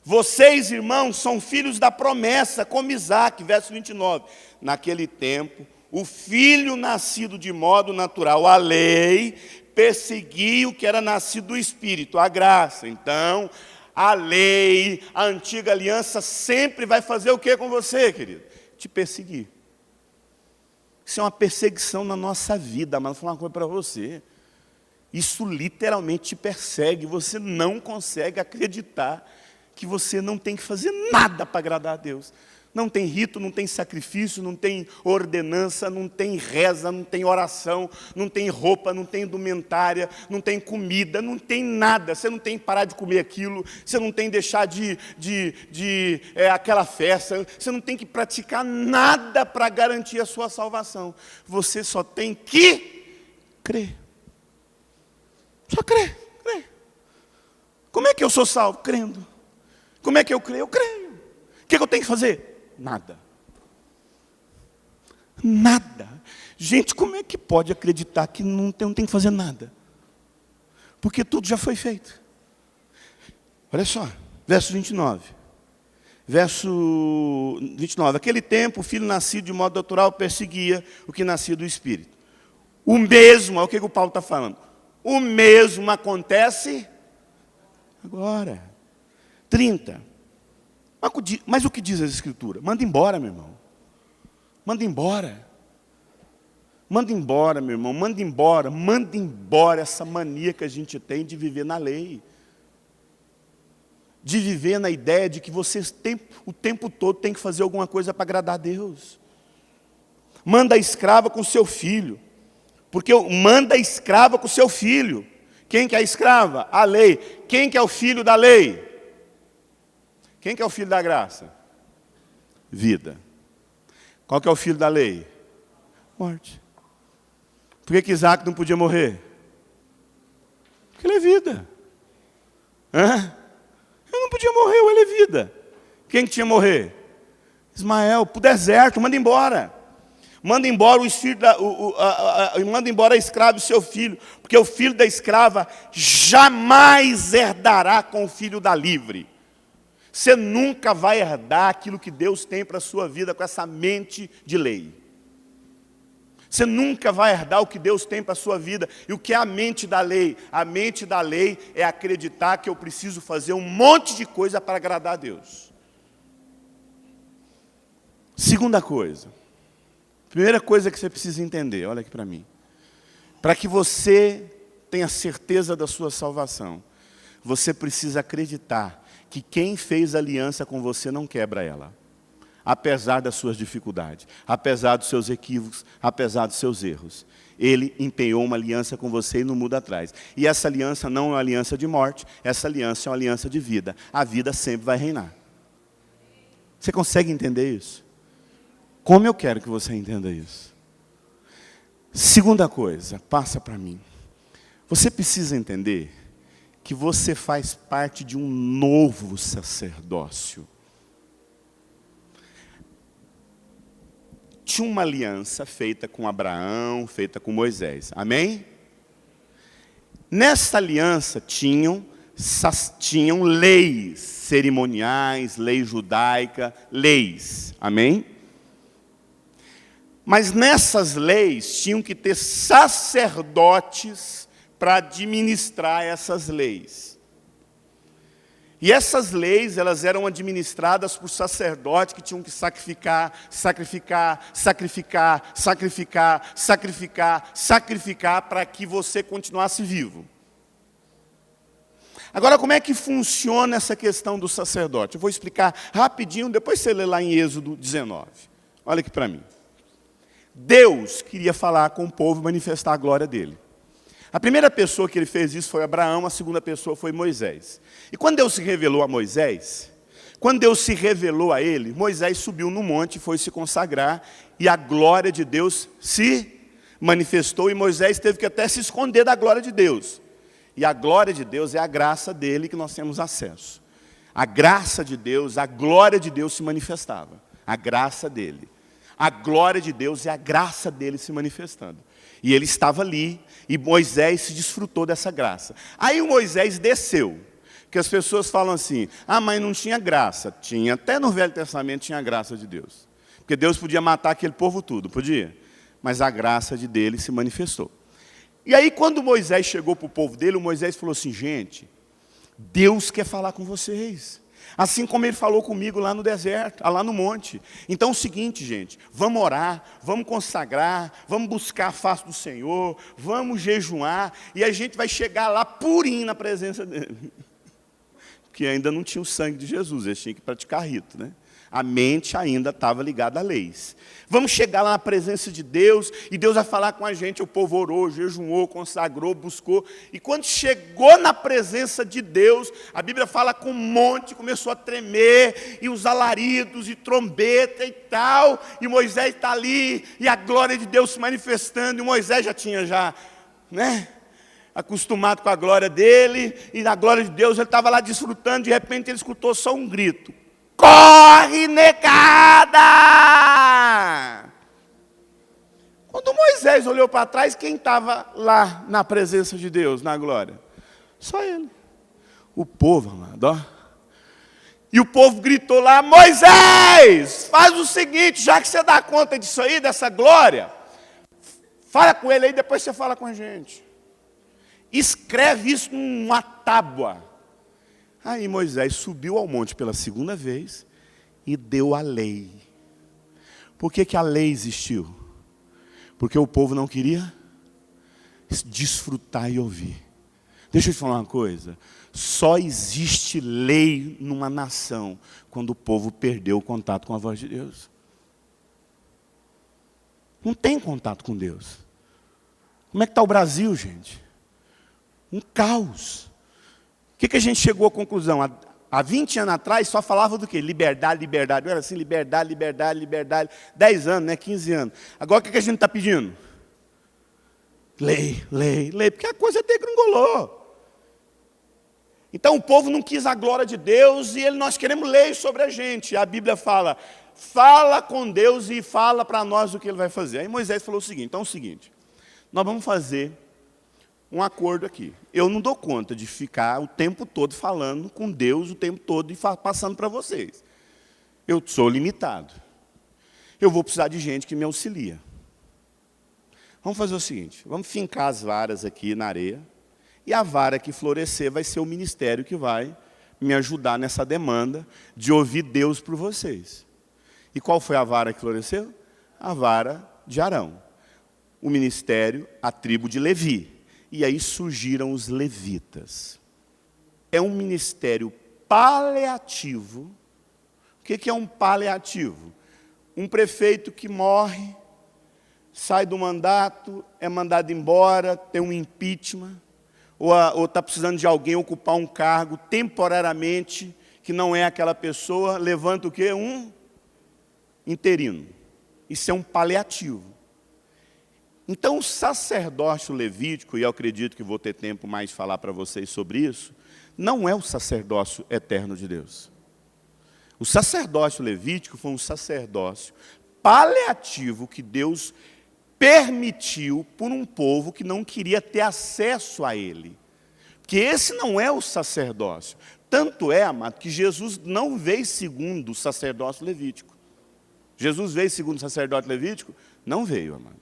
Vocês, irmãos, são filhos da promessa, como Isaque, verso 29. Naquele tempo, o filho nascido de modo natural, a lei, perseguia o que era nascido do Espírito, a graça. Então, a lei, a antiga aliança sempre vai fazer o que com você, querido? Te perseguir. Isso é uma perseguição na nossa vida, mas vou falar uma coisa para você. Isso literalmente te persegue, você não consegue acreditar que você não tem que fazer nada para agradar a Deus. Não tem rito, não tem sacrifício, não tem ordenança, não tem reza, não tem oração, não tem roupa, não tem indumentária, não tem comida, não tem nada. Você não tem que parar de comer aquilo, você não tem que deixar aquela festa, você não tem que praticar nada para garantir a sua salvação. Você só tem que crer. Só crer. Como é que eu sou salvo? Crendo. Como é que eu creio? Eu creio. O que eu tenho que fazer? Nada. Gente, como é que pode acreditar que não tem que fazer nada? Porque tudo já foi feito. Olha só, verso 29. Verso 29. Aquele tempo, o filho nascido de modo natural perseguia o que nascia do Espírito. O mesmo, olha o que o Paulo está falando. O mesmo acontece agora. 30. Mas o que diz a Escritura? Manda embora, meu irmão. Manda embora. Manda embora, meu irmão. Manda embora essa mania que a gente tem de viver na lei. De viver na ideia de que você o tempo todo tem que fazer alguma coisa para agradar a Deus. Manda a escrava com seu filho. Porque manda a escrava com seu filho. Quem que é a escrava? A lei. Quem que é o filho da lei? Quem que é o filho da graça? Vida. Qual que é o filho da lei? Morte. Por que Isaac não podia morrer? Porque ele é vida. Ele não podia morrer, ele é vida. Quem que tinha que morrer? Ismael, para o deserto, manda embora. Manda embora manda embora a escrava e seu filho, porque o filho da escrava jamais herdará com o filho da livre. Você nunca vai herdar aquilo que Deus tem para a sua vida com essa mente de lei. Você nunca vai herdar o que Deus tem para a sua vida. E o que é a mente da lei? A mente da lei é acreditar que eu preciso fazer um monte de coisa para agradar a Deus. Segunda coisa. Primeira coisa que você precisa entender, olha aqui para mim. Para que você tenha certeza da sua salvação, você precisa acreditar que quem fez aliança com você não quebra ela. Apesar das suas dificuldades, apesar dos seus equívocos, apesar dos seus erros. Ele empenhou uma aliança com você e não muda atrás. E essa aliança não é uma aliança de morte, essa aliança é uma aliança de vida. A vida sempre vai reinar. Você consegue entender isso? Como eu quero que você entenda isso? Segunda coisa, passa para mim. Você precisa entender que você faz parte de um novo sacerdócio. Tinha uma aliança feita com Abraão, feita com Moisés. Amém? Nessa aliança tinham leis cerimoniais, lei judaica, leis. Amém? Mas nessas leis tinham que ter sacerdotes para administrar essas leis. E essas leis, elas eram administradas por sacerdotes que tinham que sacrificar para que você continuasse vivo. Agora, como é que funciona essa questão do sacerdote? Eu vou explicar rapidinho, depois você lê lá em Êxodo 19. Olha aqui para mim. Deus queria falar com o povo e manifestar a glória dele. A primeira pessoa que ele fez isso foi Abraão, a segunda pessoa foi Moisés. E quando Deus se revelou a Moisés, quando Deus se revelou a ele, Moisés subiu no monte e foi se consagrar, e a glória de Deus se manifestou, e Moisés teve que até se esconder da glória de Deus. E a glória de Deus é a graça dele que nós temos acesso. A graça de Deus, a glória de Deus se manifestava. A graça dele. A glória de Deus é a graça dele se manifestando. E ele estava ali, e Moisés se desfrutou dessa graça. Aí o Moisés desceu, que as pessoas falam assim, mas não tinha graça. Tinha, até no Velho Testamento tinha a graça de Deus. Porque Deus podia matar aquele povo tudo, podia. Mas a graça dele se manifestou. E aí quando Moisés chegou para o povo dele, o Moisés falou assim, gente, Deus quer falar com vocês. Assim como ele falou comigo lá no deserto, lá no monte. Então é o seguinte, gente, vamos orar, vamos consagrar, vamos buscar a face do Senhor, vamos jejuar, e a gente vai chegar lá purinho na presença dele. Porque ainda não tinha o sangue de Jesus, eles tinham que praticar rito, né? A mente ainda estava ligada a leis. Vamos chegar lá na presença de Deus, e Deus vai falar com a gente. O povo orou, jejuou, consagrou, buscou. E quando chegou na presença de Deus, a Bíblia fala que um monte começou a tremer, e os alaridos, e trombeta e tal. E Moisés está ali, e a glória de Deus se manifestando. E Moisés já tinha, acostumado com a glória dele, e na glória de Deus ele estava lá desfrutando. De repente ele escutou só um grito. Corre, negada! Quando Moisés olhou para trás, quem estava lá na presença de Deus, na glória? Só ele. O povo, amado, ó. E o povo gritou lá, Moisés, faz o seguinte, já que você dá conta disso aí, dessa glória, fala com ele aí, depois você fala com a gente. Escreve isso numa tábua. Aí Moisés subiu ao monte pela segunda vez e deu a lei. Por que a lei existiu? Porque o povo não queria desfrutar e ouvir. Deixa eu te falar uma coisa. Só existe lei numa nação quando o povo perdeu o contato com a voz de Deus. Não tem contato com Deus. Como é que está o Brasil, gente? Um caos. O que a gente chegou à conclusão? Há 20 anos atrás só falava do quê? Liberdade, liberdade. Era assim, liberdade, liberdade, liberdade. 10 anos, 15 anos. Agora o que a gente está pedindo? Lei, lei, lei. Porque a coisa degringolou. Então o povo não quis a glória de Deus e nós queremos lei sobre a gente. A Bíblia fala, fala com Deus e fala para nós o que Ele vai fazer. Aí Moisés falou o seguinte, então é o seguinte, nós vamos fazer um acordo aqui. Eu não dou conta de ficar o tempo todo falando com Deus, o tempo todo e passando para vocês. Eu sou limitado. Eu vou precisar de gente que me auxilia. Vamos fazer o seguinte, vamos fincar as varas aqui na areia, e a vara que florescer vai ser o ministério que vai me ajudar nessa demanda de ouvir Deus por vocês. E qual foi a vara que floresceu? A vara de Arão. O ministério, a tribo de Levi. E aí surgiram os levitas. É um ministério paliativo. O que é um paliativo? Um prefeito que morre, sai do mandato, é mandado embora, tem um impeachment, ou está precisando de alguém ocupar um cargo temporariamente, que não é aquela pessoa, levanta o quê? Um interino. Isso é um paliativo. Então, o sacerdócio levítico, e eu acredito que vou ter tempo mais de falar para vocês sobre isso, não é o sacerdócio eterno de Deus. O sacerdócio levítico foi um sacerdócio paliativo que Deus permitiu por um povo que não queria ter acesso a ele. Porque esse não é o sacerdócio. Tanto é, amado, que Jesus não veio segundo o sacerdócio levítico. Jesus veio segundo o sacerdócio levítico? Não veio, amado.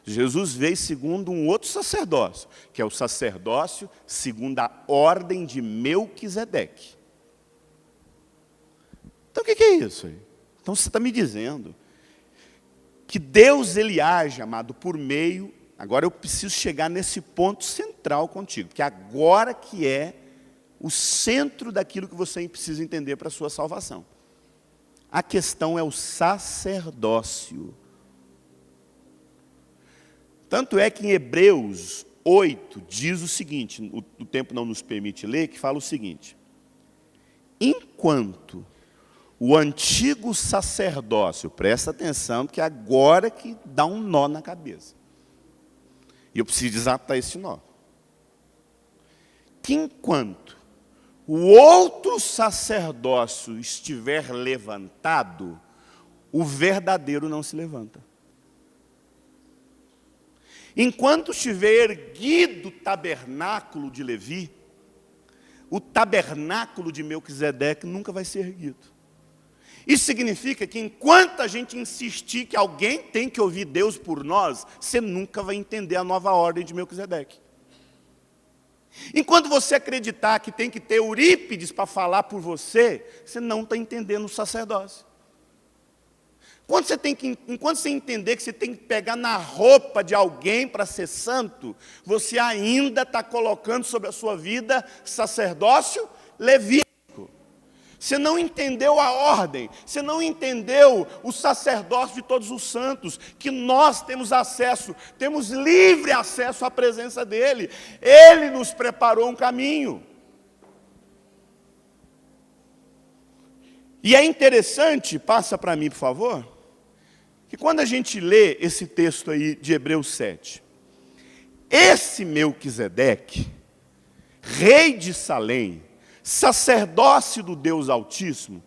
Jesus veio segundo um outro sacerdócio, que é o sacerdócio segundo a ordem de Melquisedeque. Então o que é isso aí? Então você está me dizendo que Deus ele age, amado, por meio... Agora eu preciso chegar nesse ponto central contigo, porque agora que é o centro daquilo que você precisa entender para a sua salvação. A questão é o sacerdócio. Tanto é que em Hebreus 8 diz o seguinte, o tempo não nos permite ler, que fala o seguinte: enquanto o antigo sacerdócio, presta atenção, que agora que dá um nó na cabeça. E eu preciso desatar esse nó. Que enquanto o outro sacerdócio estiver levantado, o verdadeiro não se levanta. Enquanto estiver erguido o tabernáculo de Levi, o tabernáculo de Melquisedeque nunca vai ser erguido. Isso significa que enquanto a gente insistir que alguém tem que ouvir Deus por nós, você nunca vai entender a nova ordem de Melquisedeque. Enquanto você acreditar que tem que ter Eurípides para falar por você, você não está entendendo o sacerdócio. Enquanto você entender que você tem que pegar na roupa de alguém para ser santo, você ainda está colocando sobre a sua vida sacerdócio levítico. Você não entendeu a ordem, você não entendeu o sacerdócio de todos os santos, que nós temos acesso, temos livre acesso à presença dEle. Ele nos preparou um caminho. E é interessante, passa para mim, por favor, que quando a gente lê esse texto aí de Hebreus 7, esse Melquisedeque, rei de Salém, sacerdócio do Deus Altíssimo,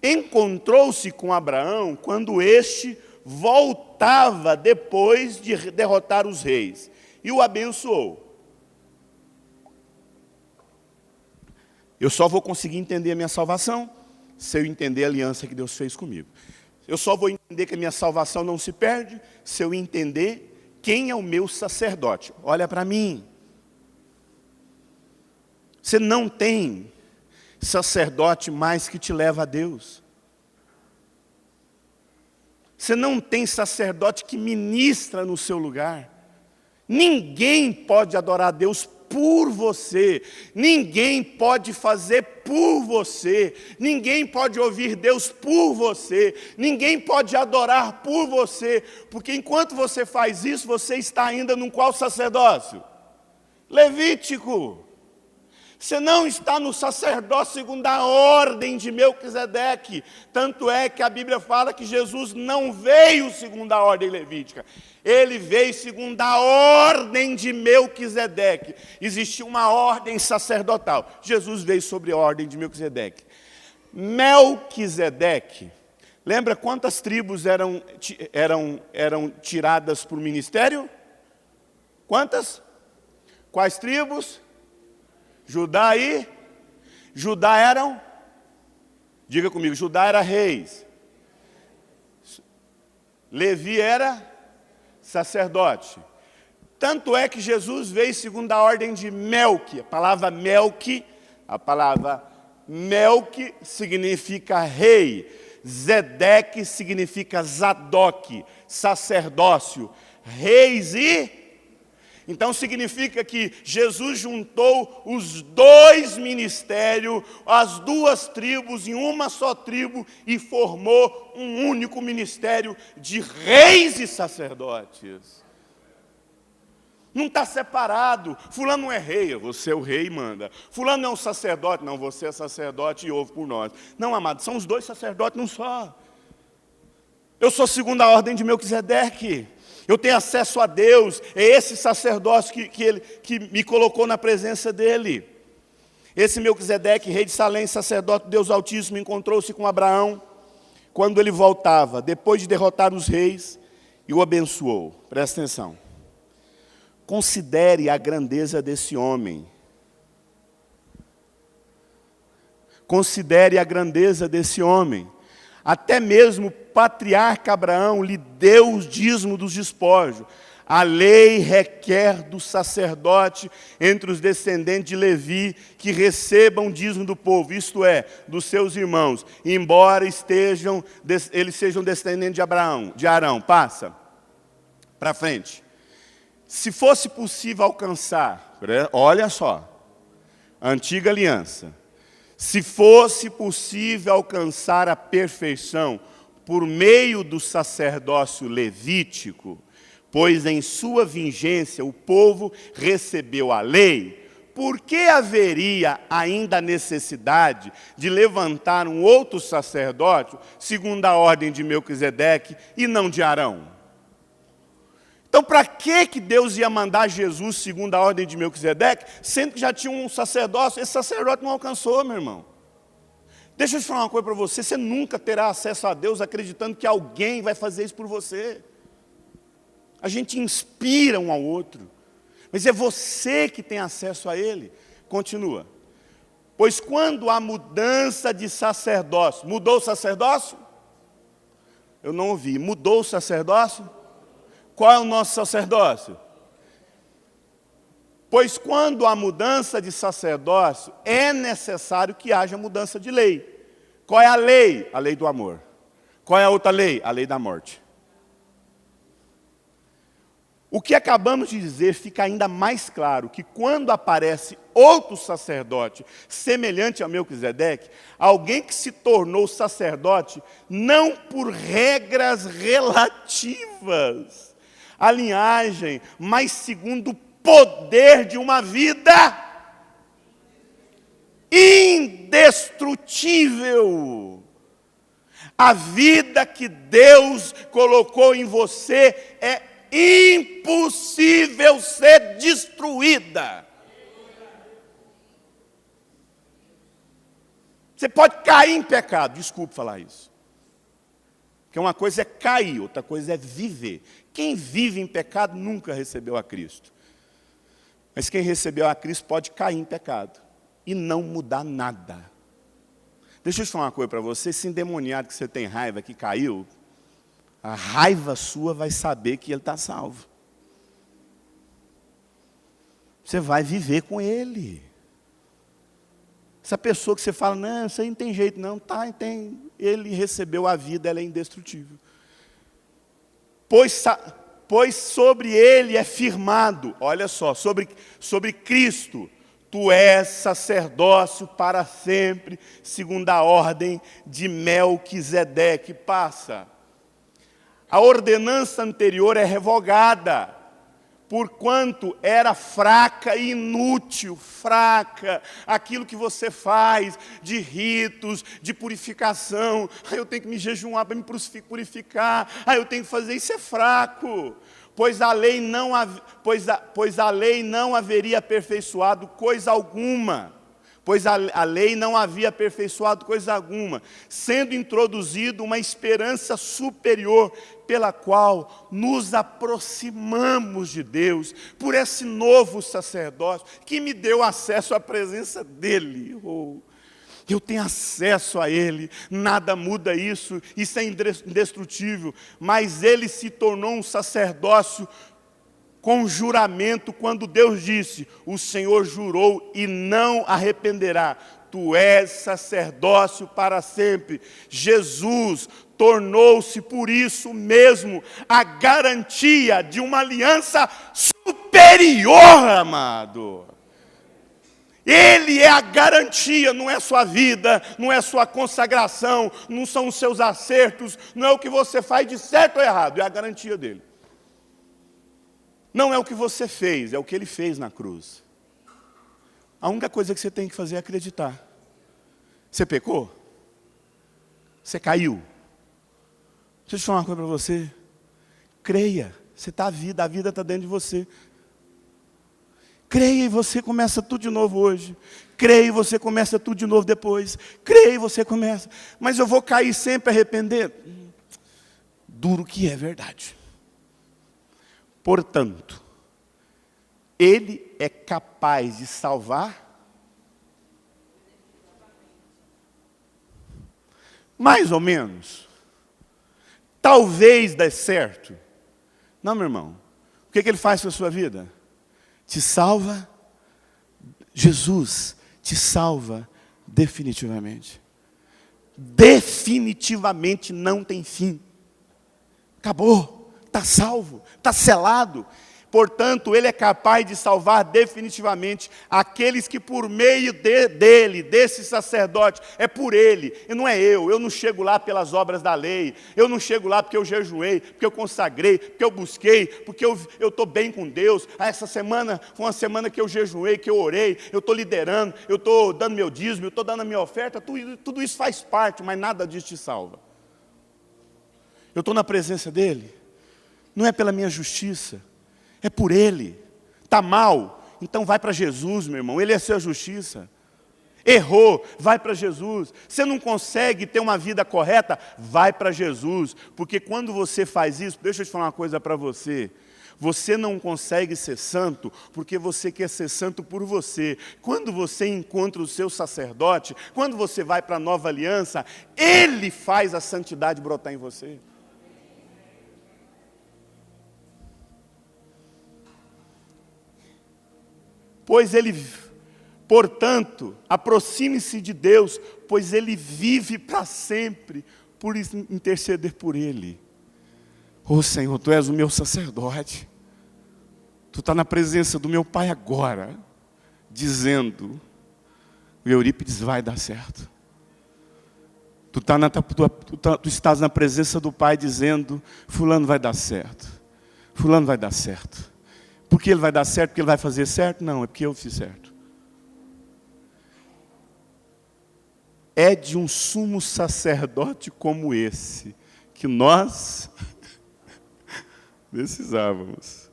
encontrou-se com Abraão quando este voltava depois de derrotar os reis, e o abençoou. Eu só vou conseguir entender a minha salvação se eu entender a aliança que Deus fez comigo. Eu só vou entender que a minha salvação não se perde se eu entender quem é o meu sacerdote. Olha para mim. Você não tem sacerdote mais que te leva a Deus. Você não tem sacerdote que ministra no seu lugar. Ninguém pode adorar a Deus por você. Ninguém pode fazer por você. Ninguém pode ouvir Deus por você. Ninguém pode adorar por você. Porque enquanto você faz isso, você está ainda num qual sacerdócio? Levítico. Você não está no sacerdócio segundo a ordem de Melquisedeque. Tanto é que a Bíblia fala que Jesus não veio segundo a ordem levítica. Ele veio segundo a ordem de Melquisedeque. Existia uma ordem sacerdotal. Jesus veio sobre a ordem de Melquisedeque. Melquisedeque, lembra quantas tribos eram tiradas por ministério? Quantas? Quais tribos? Judá eram, diga comigo, Judá era reis, Levi era sacerdote. Tanto é que Jesus veio segundo a ordem de Melqui. A palavra Melqui, a palavra Melque significa rei, Zedeque significa Zadok, sacerdócio, reis e... Então significa que Jesus juntou os dois ministérios, as duas tribos em uma só tribo e formou um único ministério de reis e sacerdotes. Não está separado. Fulano não é rei, você é o rei e manda. Fulano não é um sacerdote, não, você é sacerdote e ouve por nós. Não, amado, são os dois sacerdotes num só. Eu sou segundo a ordem de Melquisedeque. Eu tenho acesso a Deus. É esse sacerdócio que me colocou na presença dele. Esse Melquisedeque, rei de Salém, sacerdote do Deus Altíssimo, encontrou-se com Abraão quando ele voltava, depois de derrotar os reis, e o abençoou. Presta atenção. Considere a grandeza desse homem. Considere a grandeza desse homem. Até mesmo o patriarca Abraão lhe deu o dízimo dos despojos. A lei requer do sacerdote entre os descendentes de Levi que recebam o dízimo do povo, isto é, dos seus irmãos, embora eles sejam descendentes de Arão. Passa para frente. Se fosse possível alcançar, olha só, a antiga aliança, se fosse possível alcançar a perfeição por meio do sacerdócio levítico, pois em sua vigência o povo recebeu a lei, por que haveria ainda a necessidade de levantar um outro sacerdote, segundo a ordem de Melquisedeque e não de Arão? Então, para que Deus ia mandar Jesus segundo a ordem de Melquisedeque, sendo que já tinha um sacerdócio? Esse sacerdote não alcançou, meu irmão. Deixa eu te falar uma coisa para você, você nunca terá acesso a Deus acreditando que alguém vai fazer isso por você. A gente inspira um ao outro, mas é você que tem acesso a Ele. Continua. Pois quando a mudança de sacerdócio, mudou o sacerdócio? Eu não ouvi, mudou o sacerdócio? Qual é o nosso sacerdócio? Pois quando há mudança de sacerdócio, é necessário que haja mudança de lei. Qual é a lei? A lei do amor. Qual é a outra lei? A lei da morte. O que acabamos de dizer fica ainda mais claro, que quando aparece outro sacerdote semelhante a Melquisedeque, alguém que se tornou sacerdote não por regras relativas à linhagem, mas segundo o poder de uma vida indestrutível. A vida que Deus colocou em você é impossível ser destruída. Você pode cair em pecado, desculpe falar isso. Porque uma coisa é cair, outra coisa é viver. Quem vive em pecado nunca recebeu a Cristo. Mas quem recebeu a Cristo pode cair em pecado e não mudar nada. Deixa eu te falar uma coisa para você, esse endemoniado que você tem raiva, que caiu, a raiva sua vai saber que ele está salvo. Você vai viver com ele. Essa pessoa que você fala, não, isso aí não tem jeito, não, tá, tem. Ele recebeu a vida, ela é indestrutível. Pois sobre ele é firmado, olha só, sobre Cristo, tu és sacerdócio para sempre, segundo a ordem de Melquisedeque. Passa. A ordenança anterior é revogada, porquanto era fraca e inútil, fraca, aquilo que você faz de ritos, de purificação, eu tenho que me jejuar para me purificar, eu tenho que fazer, isso é fraco, pois a lei não haveria aperfeiçoado coisa alguma, a lei não havia aperfeiçoado coisa alguma, sendo introduzido uma esperança superior, pela qual nos aproximamos de Deus, por esse novo sacerdócio, que me deu acesso à presença dEle. Eu tenho acesso a Ele, nada muda isso é indestrutível, mas Ele se tornou um sacerdócio com juramento, quando Deus disse, o Senhor jurou e não arrependerá. tu és sacerdócio para sempre. Jesus tornou-se, por isso mesmo, a garantia de uma aliança superior, amado. Ele é a garantia, não é sua vida, não é sua consagração, não são os seus acertos, não é o que você faz de certo ou errado, é a garantia dele. Não é o que você fez, é o que ele fez na cruz. A única coisa que você tem que fazer é acreditar. Você pecou? Você caiu? Deixa eu te falar uma coisa para você. Creia, você está vivo, a vida está dentro de você. Creia e você começa tudo de novo hoje. Creia e você começa tudo de novo depois. Creia e você começa. Mas eu vou cair sempre arrepender? Duro que é verdade. Portanto, Ele é capaz de salvar mais ou menos. Talvez dê certo. Não, meu irmão. O que Ele faz com a sua vida? Te salva. Jesus te salva definitivamente. Definitivamente não tem fim. Acabou. Está salvo. Está selado. Portanto, Ele é capaz de salvar definitivamente aqueles que por meio dele, desse sacerdote, é por Ele, e não é eu não chego lá pelas obras da lei, eu não chego lá porque eu jejuei, porque eu consagrei, porque eu busquei, porque eu estou bem com Deus. Essa semana foi uma semana que eu jejuei, que eu orei, eu estou liderando, eu estou dando meu dízimo, eu estou dando a minha oferta, tudo isso faz parte, mas nada disso te salva. Eu estou na presença dEle, não é pela minha justiça, é por Ele. Está mal? Então vai para Jesus, meu irmão. Ele é a sua justiça. Errou? Vai para Jesus. Você não consegue ter uma vida correta? Vai para Jesus. Porque quando você faz isso, deixa eu te falar uma coisa para você. Você não consegue ser santo porque você quer ser santo por você. Quando você encontra o seu sacerdote, quando você vai para a nova aliança, Ele faz a santidade brotar em você. Portanto, aproxime-se de Deus, pois Ele vive para sempre, por interceder por Ele. Oh Senhor, Tu és o meu sacerdote. Tu está na presença do meu Pai agora, dizendo, o Eurípides vai dar certo. Tu estás na presença do Pai dizendo, fulano vai dar certo. Fulano vai dar certo. Por que ele vai dar certo? Porque ele vai fazer certo? Não, é porque eu fiz certo. É de um sumo sacerdote como esse que nós precisávamos.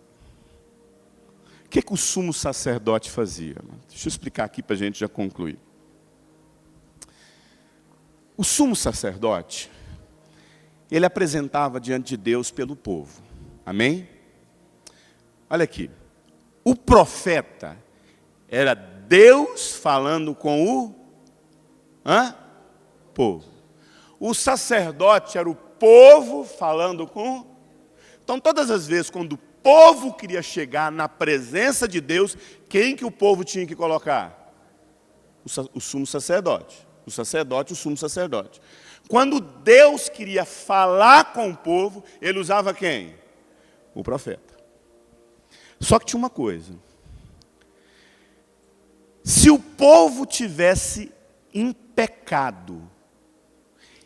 O que o sumo sacerdote fazia? Deixa eu explicar aqui para a gente já concluir. O sumo sacerdote, ele apresentava diante de Deus pelo povo. Amém? Olha aqui, o profeta era Deus falando com o povo. O sacerdote era o povo falando com... Então, todas as vezes, quando o povo queria chegar na presença de Deus, quem que o povo tinha que colocar? O sumo sacerdote. O sacerdote, o sumo sacerdote. Quando Deus queria falar com o povo, ele usava quem? O profeta. Só que tinha uma coisa. Se o povo tivesse em pecado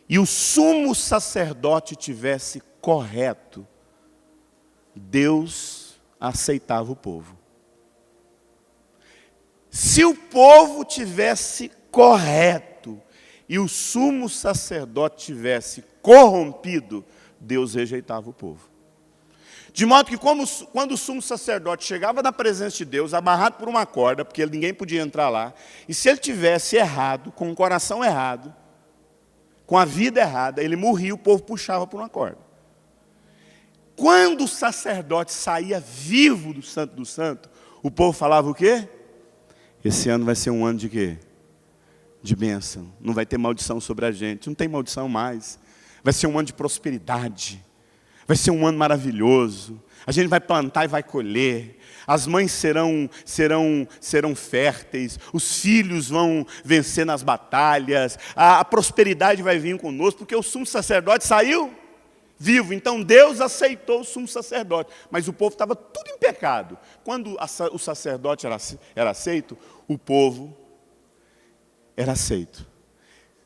e o sumo sacerdote tivesse correto, Deus aceitava o povo. Se o povo tivesse correto e o sumo sacerdote tivesse corrompido, Deus rejeitava o povo. De modo que quando o sumo sacerdote chegava na presença de Deus, amarrado por uma corda, porque ninguém podia entrar lá, e se ele tivesse errado, com o coração errado, com a vida errada, ele morria, o povo puxava por uma corda. Quando o sacerdote saía vivo do Santo do Santo, o povo falava o quê? Esse ano vai ser um ano de quê? De bênção. Não vai ter maldição sobre a gente. Não tem maldição mais. Vai ser um ano de prosperidade. Vai ser um ano maravilhoso. A gente vai plantar e vai colher. As mães serão férteis. Os filhos vão vencer nas batalhas. A prosperidade vai vir conosco, porque o sumo sacerdote saiu vivo. Então Deus aceitou o sumo sacerdote. Mas o povo estava tudo em pecado. Quando o sacerdote era aceito, o povo era aceito.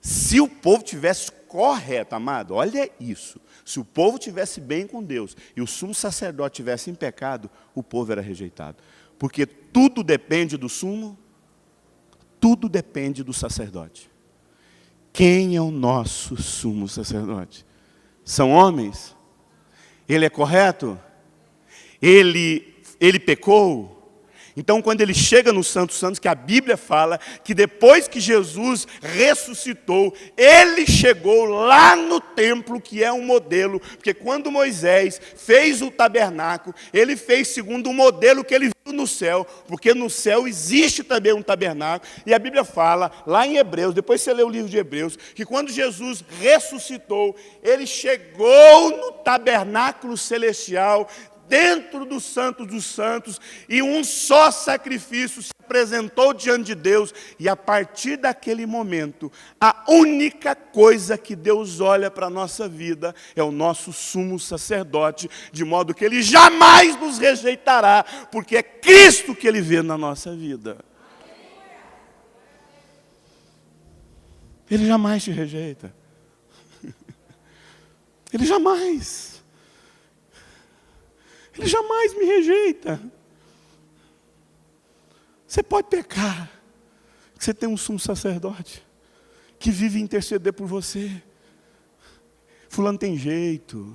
Se o povo tivesse correto, amado, olha isso. Se o povo tivesse bem com Deus e o sumo sacerdote tivesse em pecado, o povo era rejeitado. Porque tudo depende do sumo, tudo depende do sacerdote. Quem é o nosso sumo sacerdote? São homens? Ele é correto? Ele pecou? Então, quando ele chega no Santo Santos, que a Bíblia fala que depois que Jesus ressuscitou, ele chegou lá no templo, que é um modelo, porque quando Moisés fez o tabernáculo, ele fez segundo o modelo que ele viu no céu, porque no céu existe também um tabernáculo, e a Bíblia fala, lá em Hebreus, depois você lê o livro de Hebreus, que quando Jesus ressuscitou, ele chegou no tabernáculo celestial, dentro do Santo dos Santos, e um só sacrifício se apresentou diante de Deus, e a partir daquele momento, a única coisa que Deus olha para a nossa vida é o nosso sumo sacerdote, de modo que Ele jamais nos rejeitará, porque é Cristo que Ele vê na nossa vida. Ele jamais te rejeita. Ele jamais me rejeita. Você pode pecar, você tem um sumo sacerdote que vive interceder por você. Fulano tem jeito,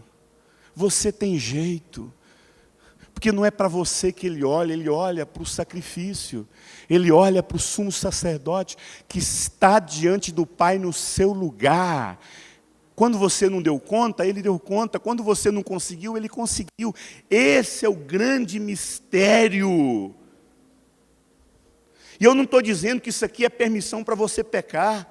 você tem jeito, porque não é para você que ele olha para o sacrifício, ele olha para o sumo sacerdote que está diante do Pai no seu lugar. Quando você não deu conta, ele deu conta. Quando você não conseguiu, ele conseguiu. Esse é o grande mistério. E eu não estou dizendo que isso aqui é permissão para você pecar.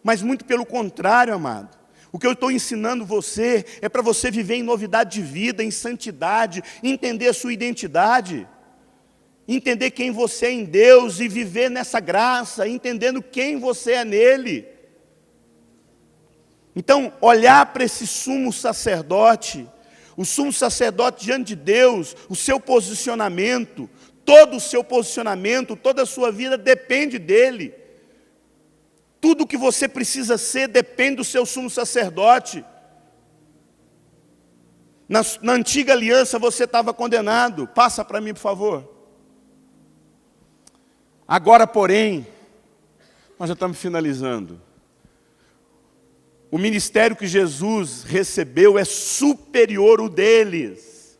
Mas muito pelo contrário, amado. O que eu estou ensinando você é para você viver em novidade de vida, em santidade, entender a sua identidade. Entender quem você é em Deus e viver nessa graça, entendendo quem você é nele. Então, olhar para esse sumo sacerdote, o sumo sacerdote diante de Deus, o seu posicionamento, todo o seu posicionamento, toda a sua vida depende dele. Tudo que você precisa ser depende do seu sumo sacerdote. Na antiga aliança você estava condenado. Passa para mim, por favor. Agora, porém, nós já estamos finalizando. O ministério que Jesus recebeu é superior ao deles.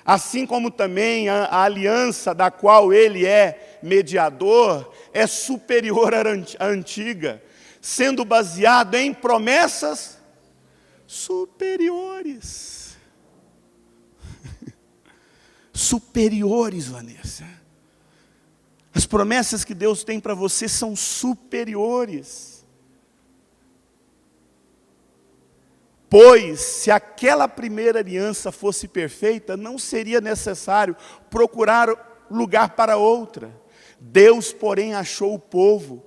Assim como também a aliança da qual ele é mediador é superior à antiga, sendo baseado em promessas superiores. Superiores, Vanessa. As promessas que Deus tem para você são superiores. Pois, se aquela primeira aliança fosse perfeita, não seria necessário procurar lugar para outra. Deus, porém, achou o povo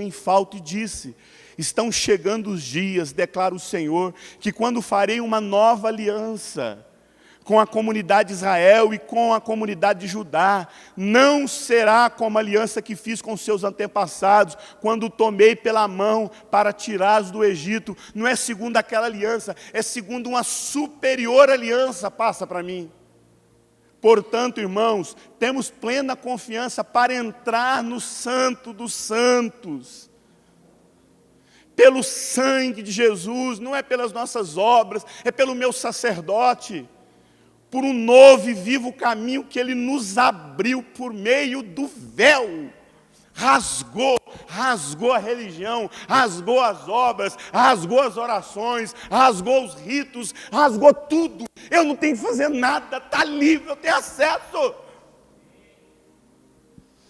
em falta e disse: estão chegando os dias, declara o Senhor, que quando farei uma nova aliança com a comunidade de Israel e com a comunidade de Judá, não será como a aliança que fiz com seus antepassados, quando tomei pela mão para tirá-los do Egito. Não é segundo aquela aliança, é segundo uma superior aliança. Passa para mim. Portanto, irmãos, temos plena confiança para entrar no Santo dos Santos, pelo sangue de Jesus, não é pelas nossas obras, é pelo meu sacerdote, por um novo e vivo caminho que Ele nos abriu por meio do véu. Rasgou a religião, rasgou as obras, rasgou as orações, rasgou os ritos, rasgou tudo. Eu não tenho que fazer nada, está livre, eu tenho acesso.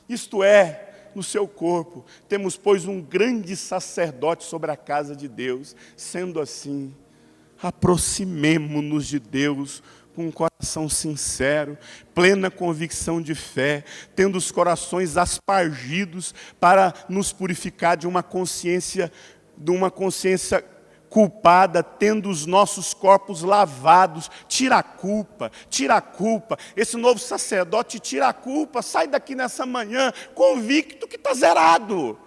Isto é, no seu corpo. Temos, pois, um grande sacerdote sobre a casa de Deus. Sendo assim, aproximemo-nos de Deus com um coração sincero, plena convicção de fé, tendo os corações aspargidos para nos purificar de uma consciência culpada, tendo os nossos corpos lavados. Tira a culpa, tira a culpa. Esse novo sacerdote tira a culpa. Sai daqui nessa manhã convicto que está zerado.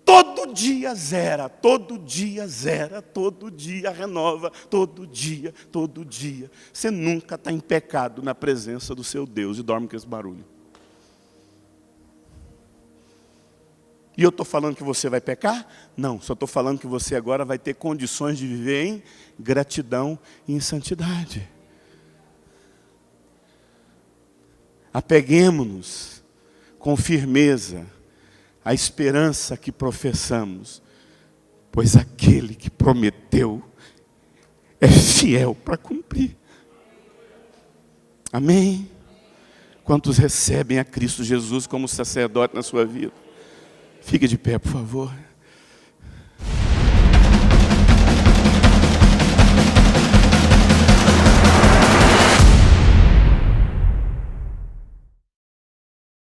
Todo dia zera, todo dia zera, todo dia renova, todo dia, todo dia. Você nunca está em pecado na presença do seu Deus e dorme com esse barulho. E eu estou falando que você vai pecar? Não, só estou falando que você agora vai ter condições de viver em gratidão e em santidade. Apeguemo-nos com firmeza à esperança que professamos, pois aquele que prometeu é fiel para cumprir. Amém? Quantos recebem a Cristo Jesus como sacerdote na sua vida? Fique de pé, por favor.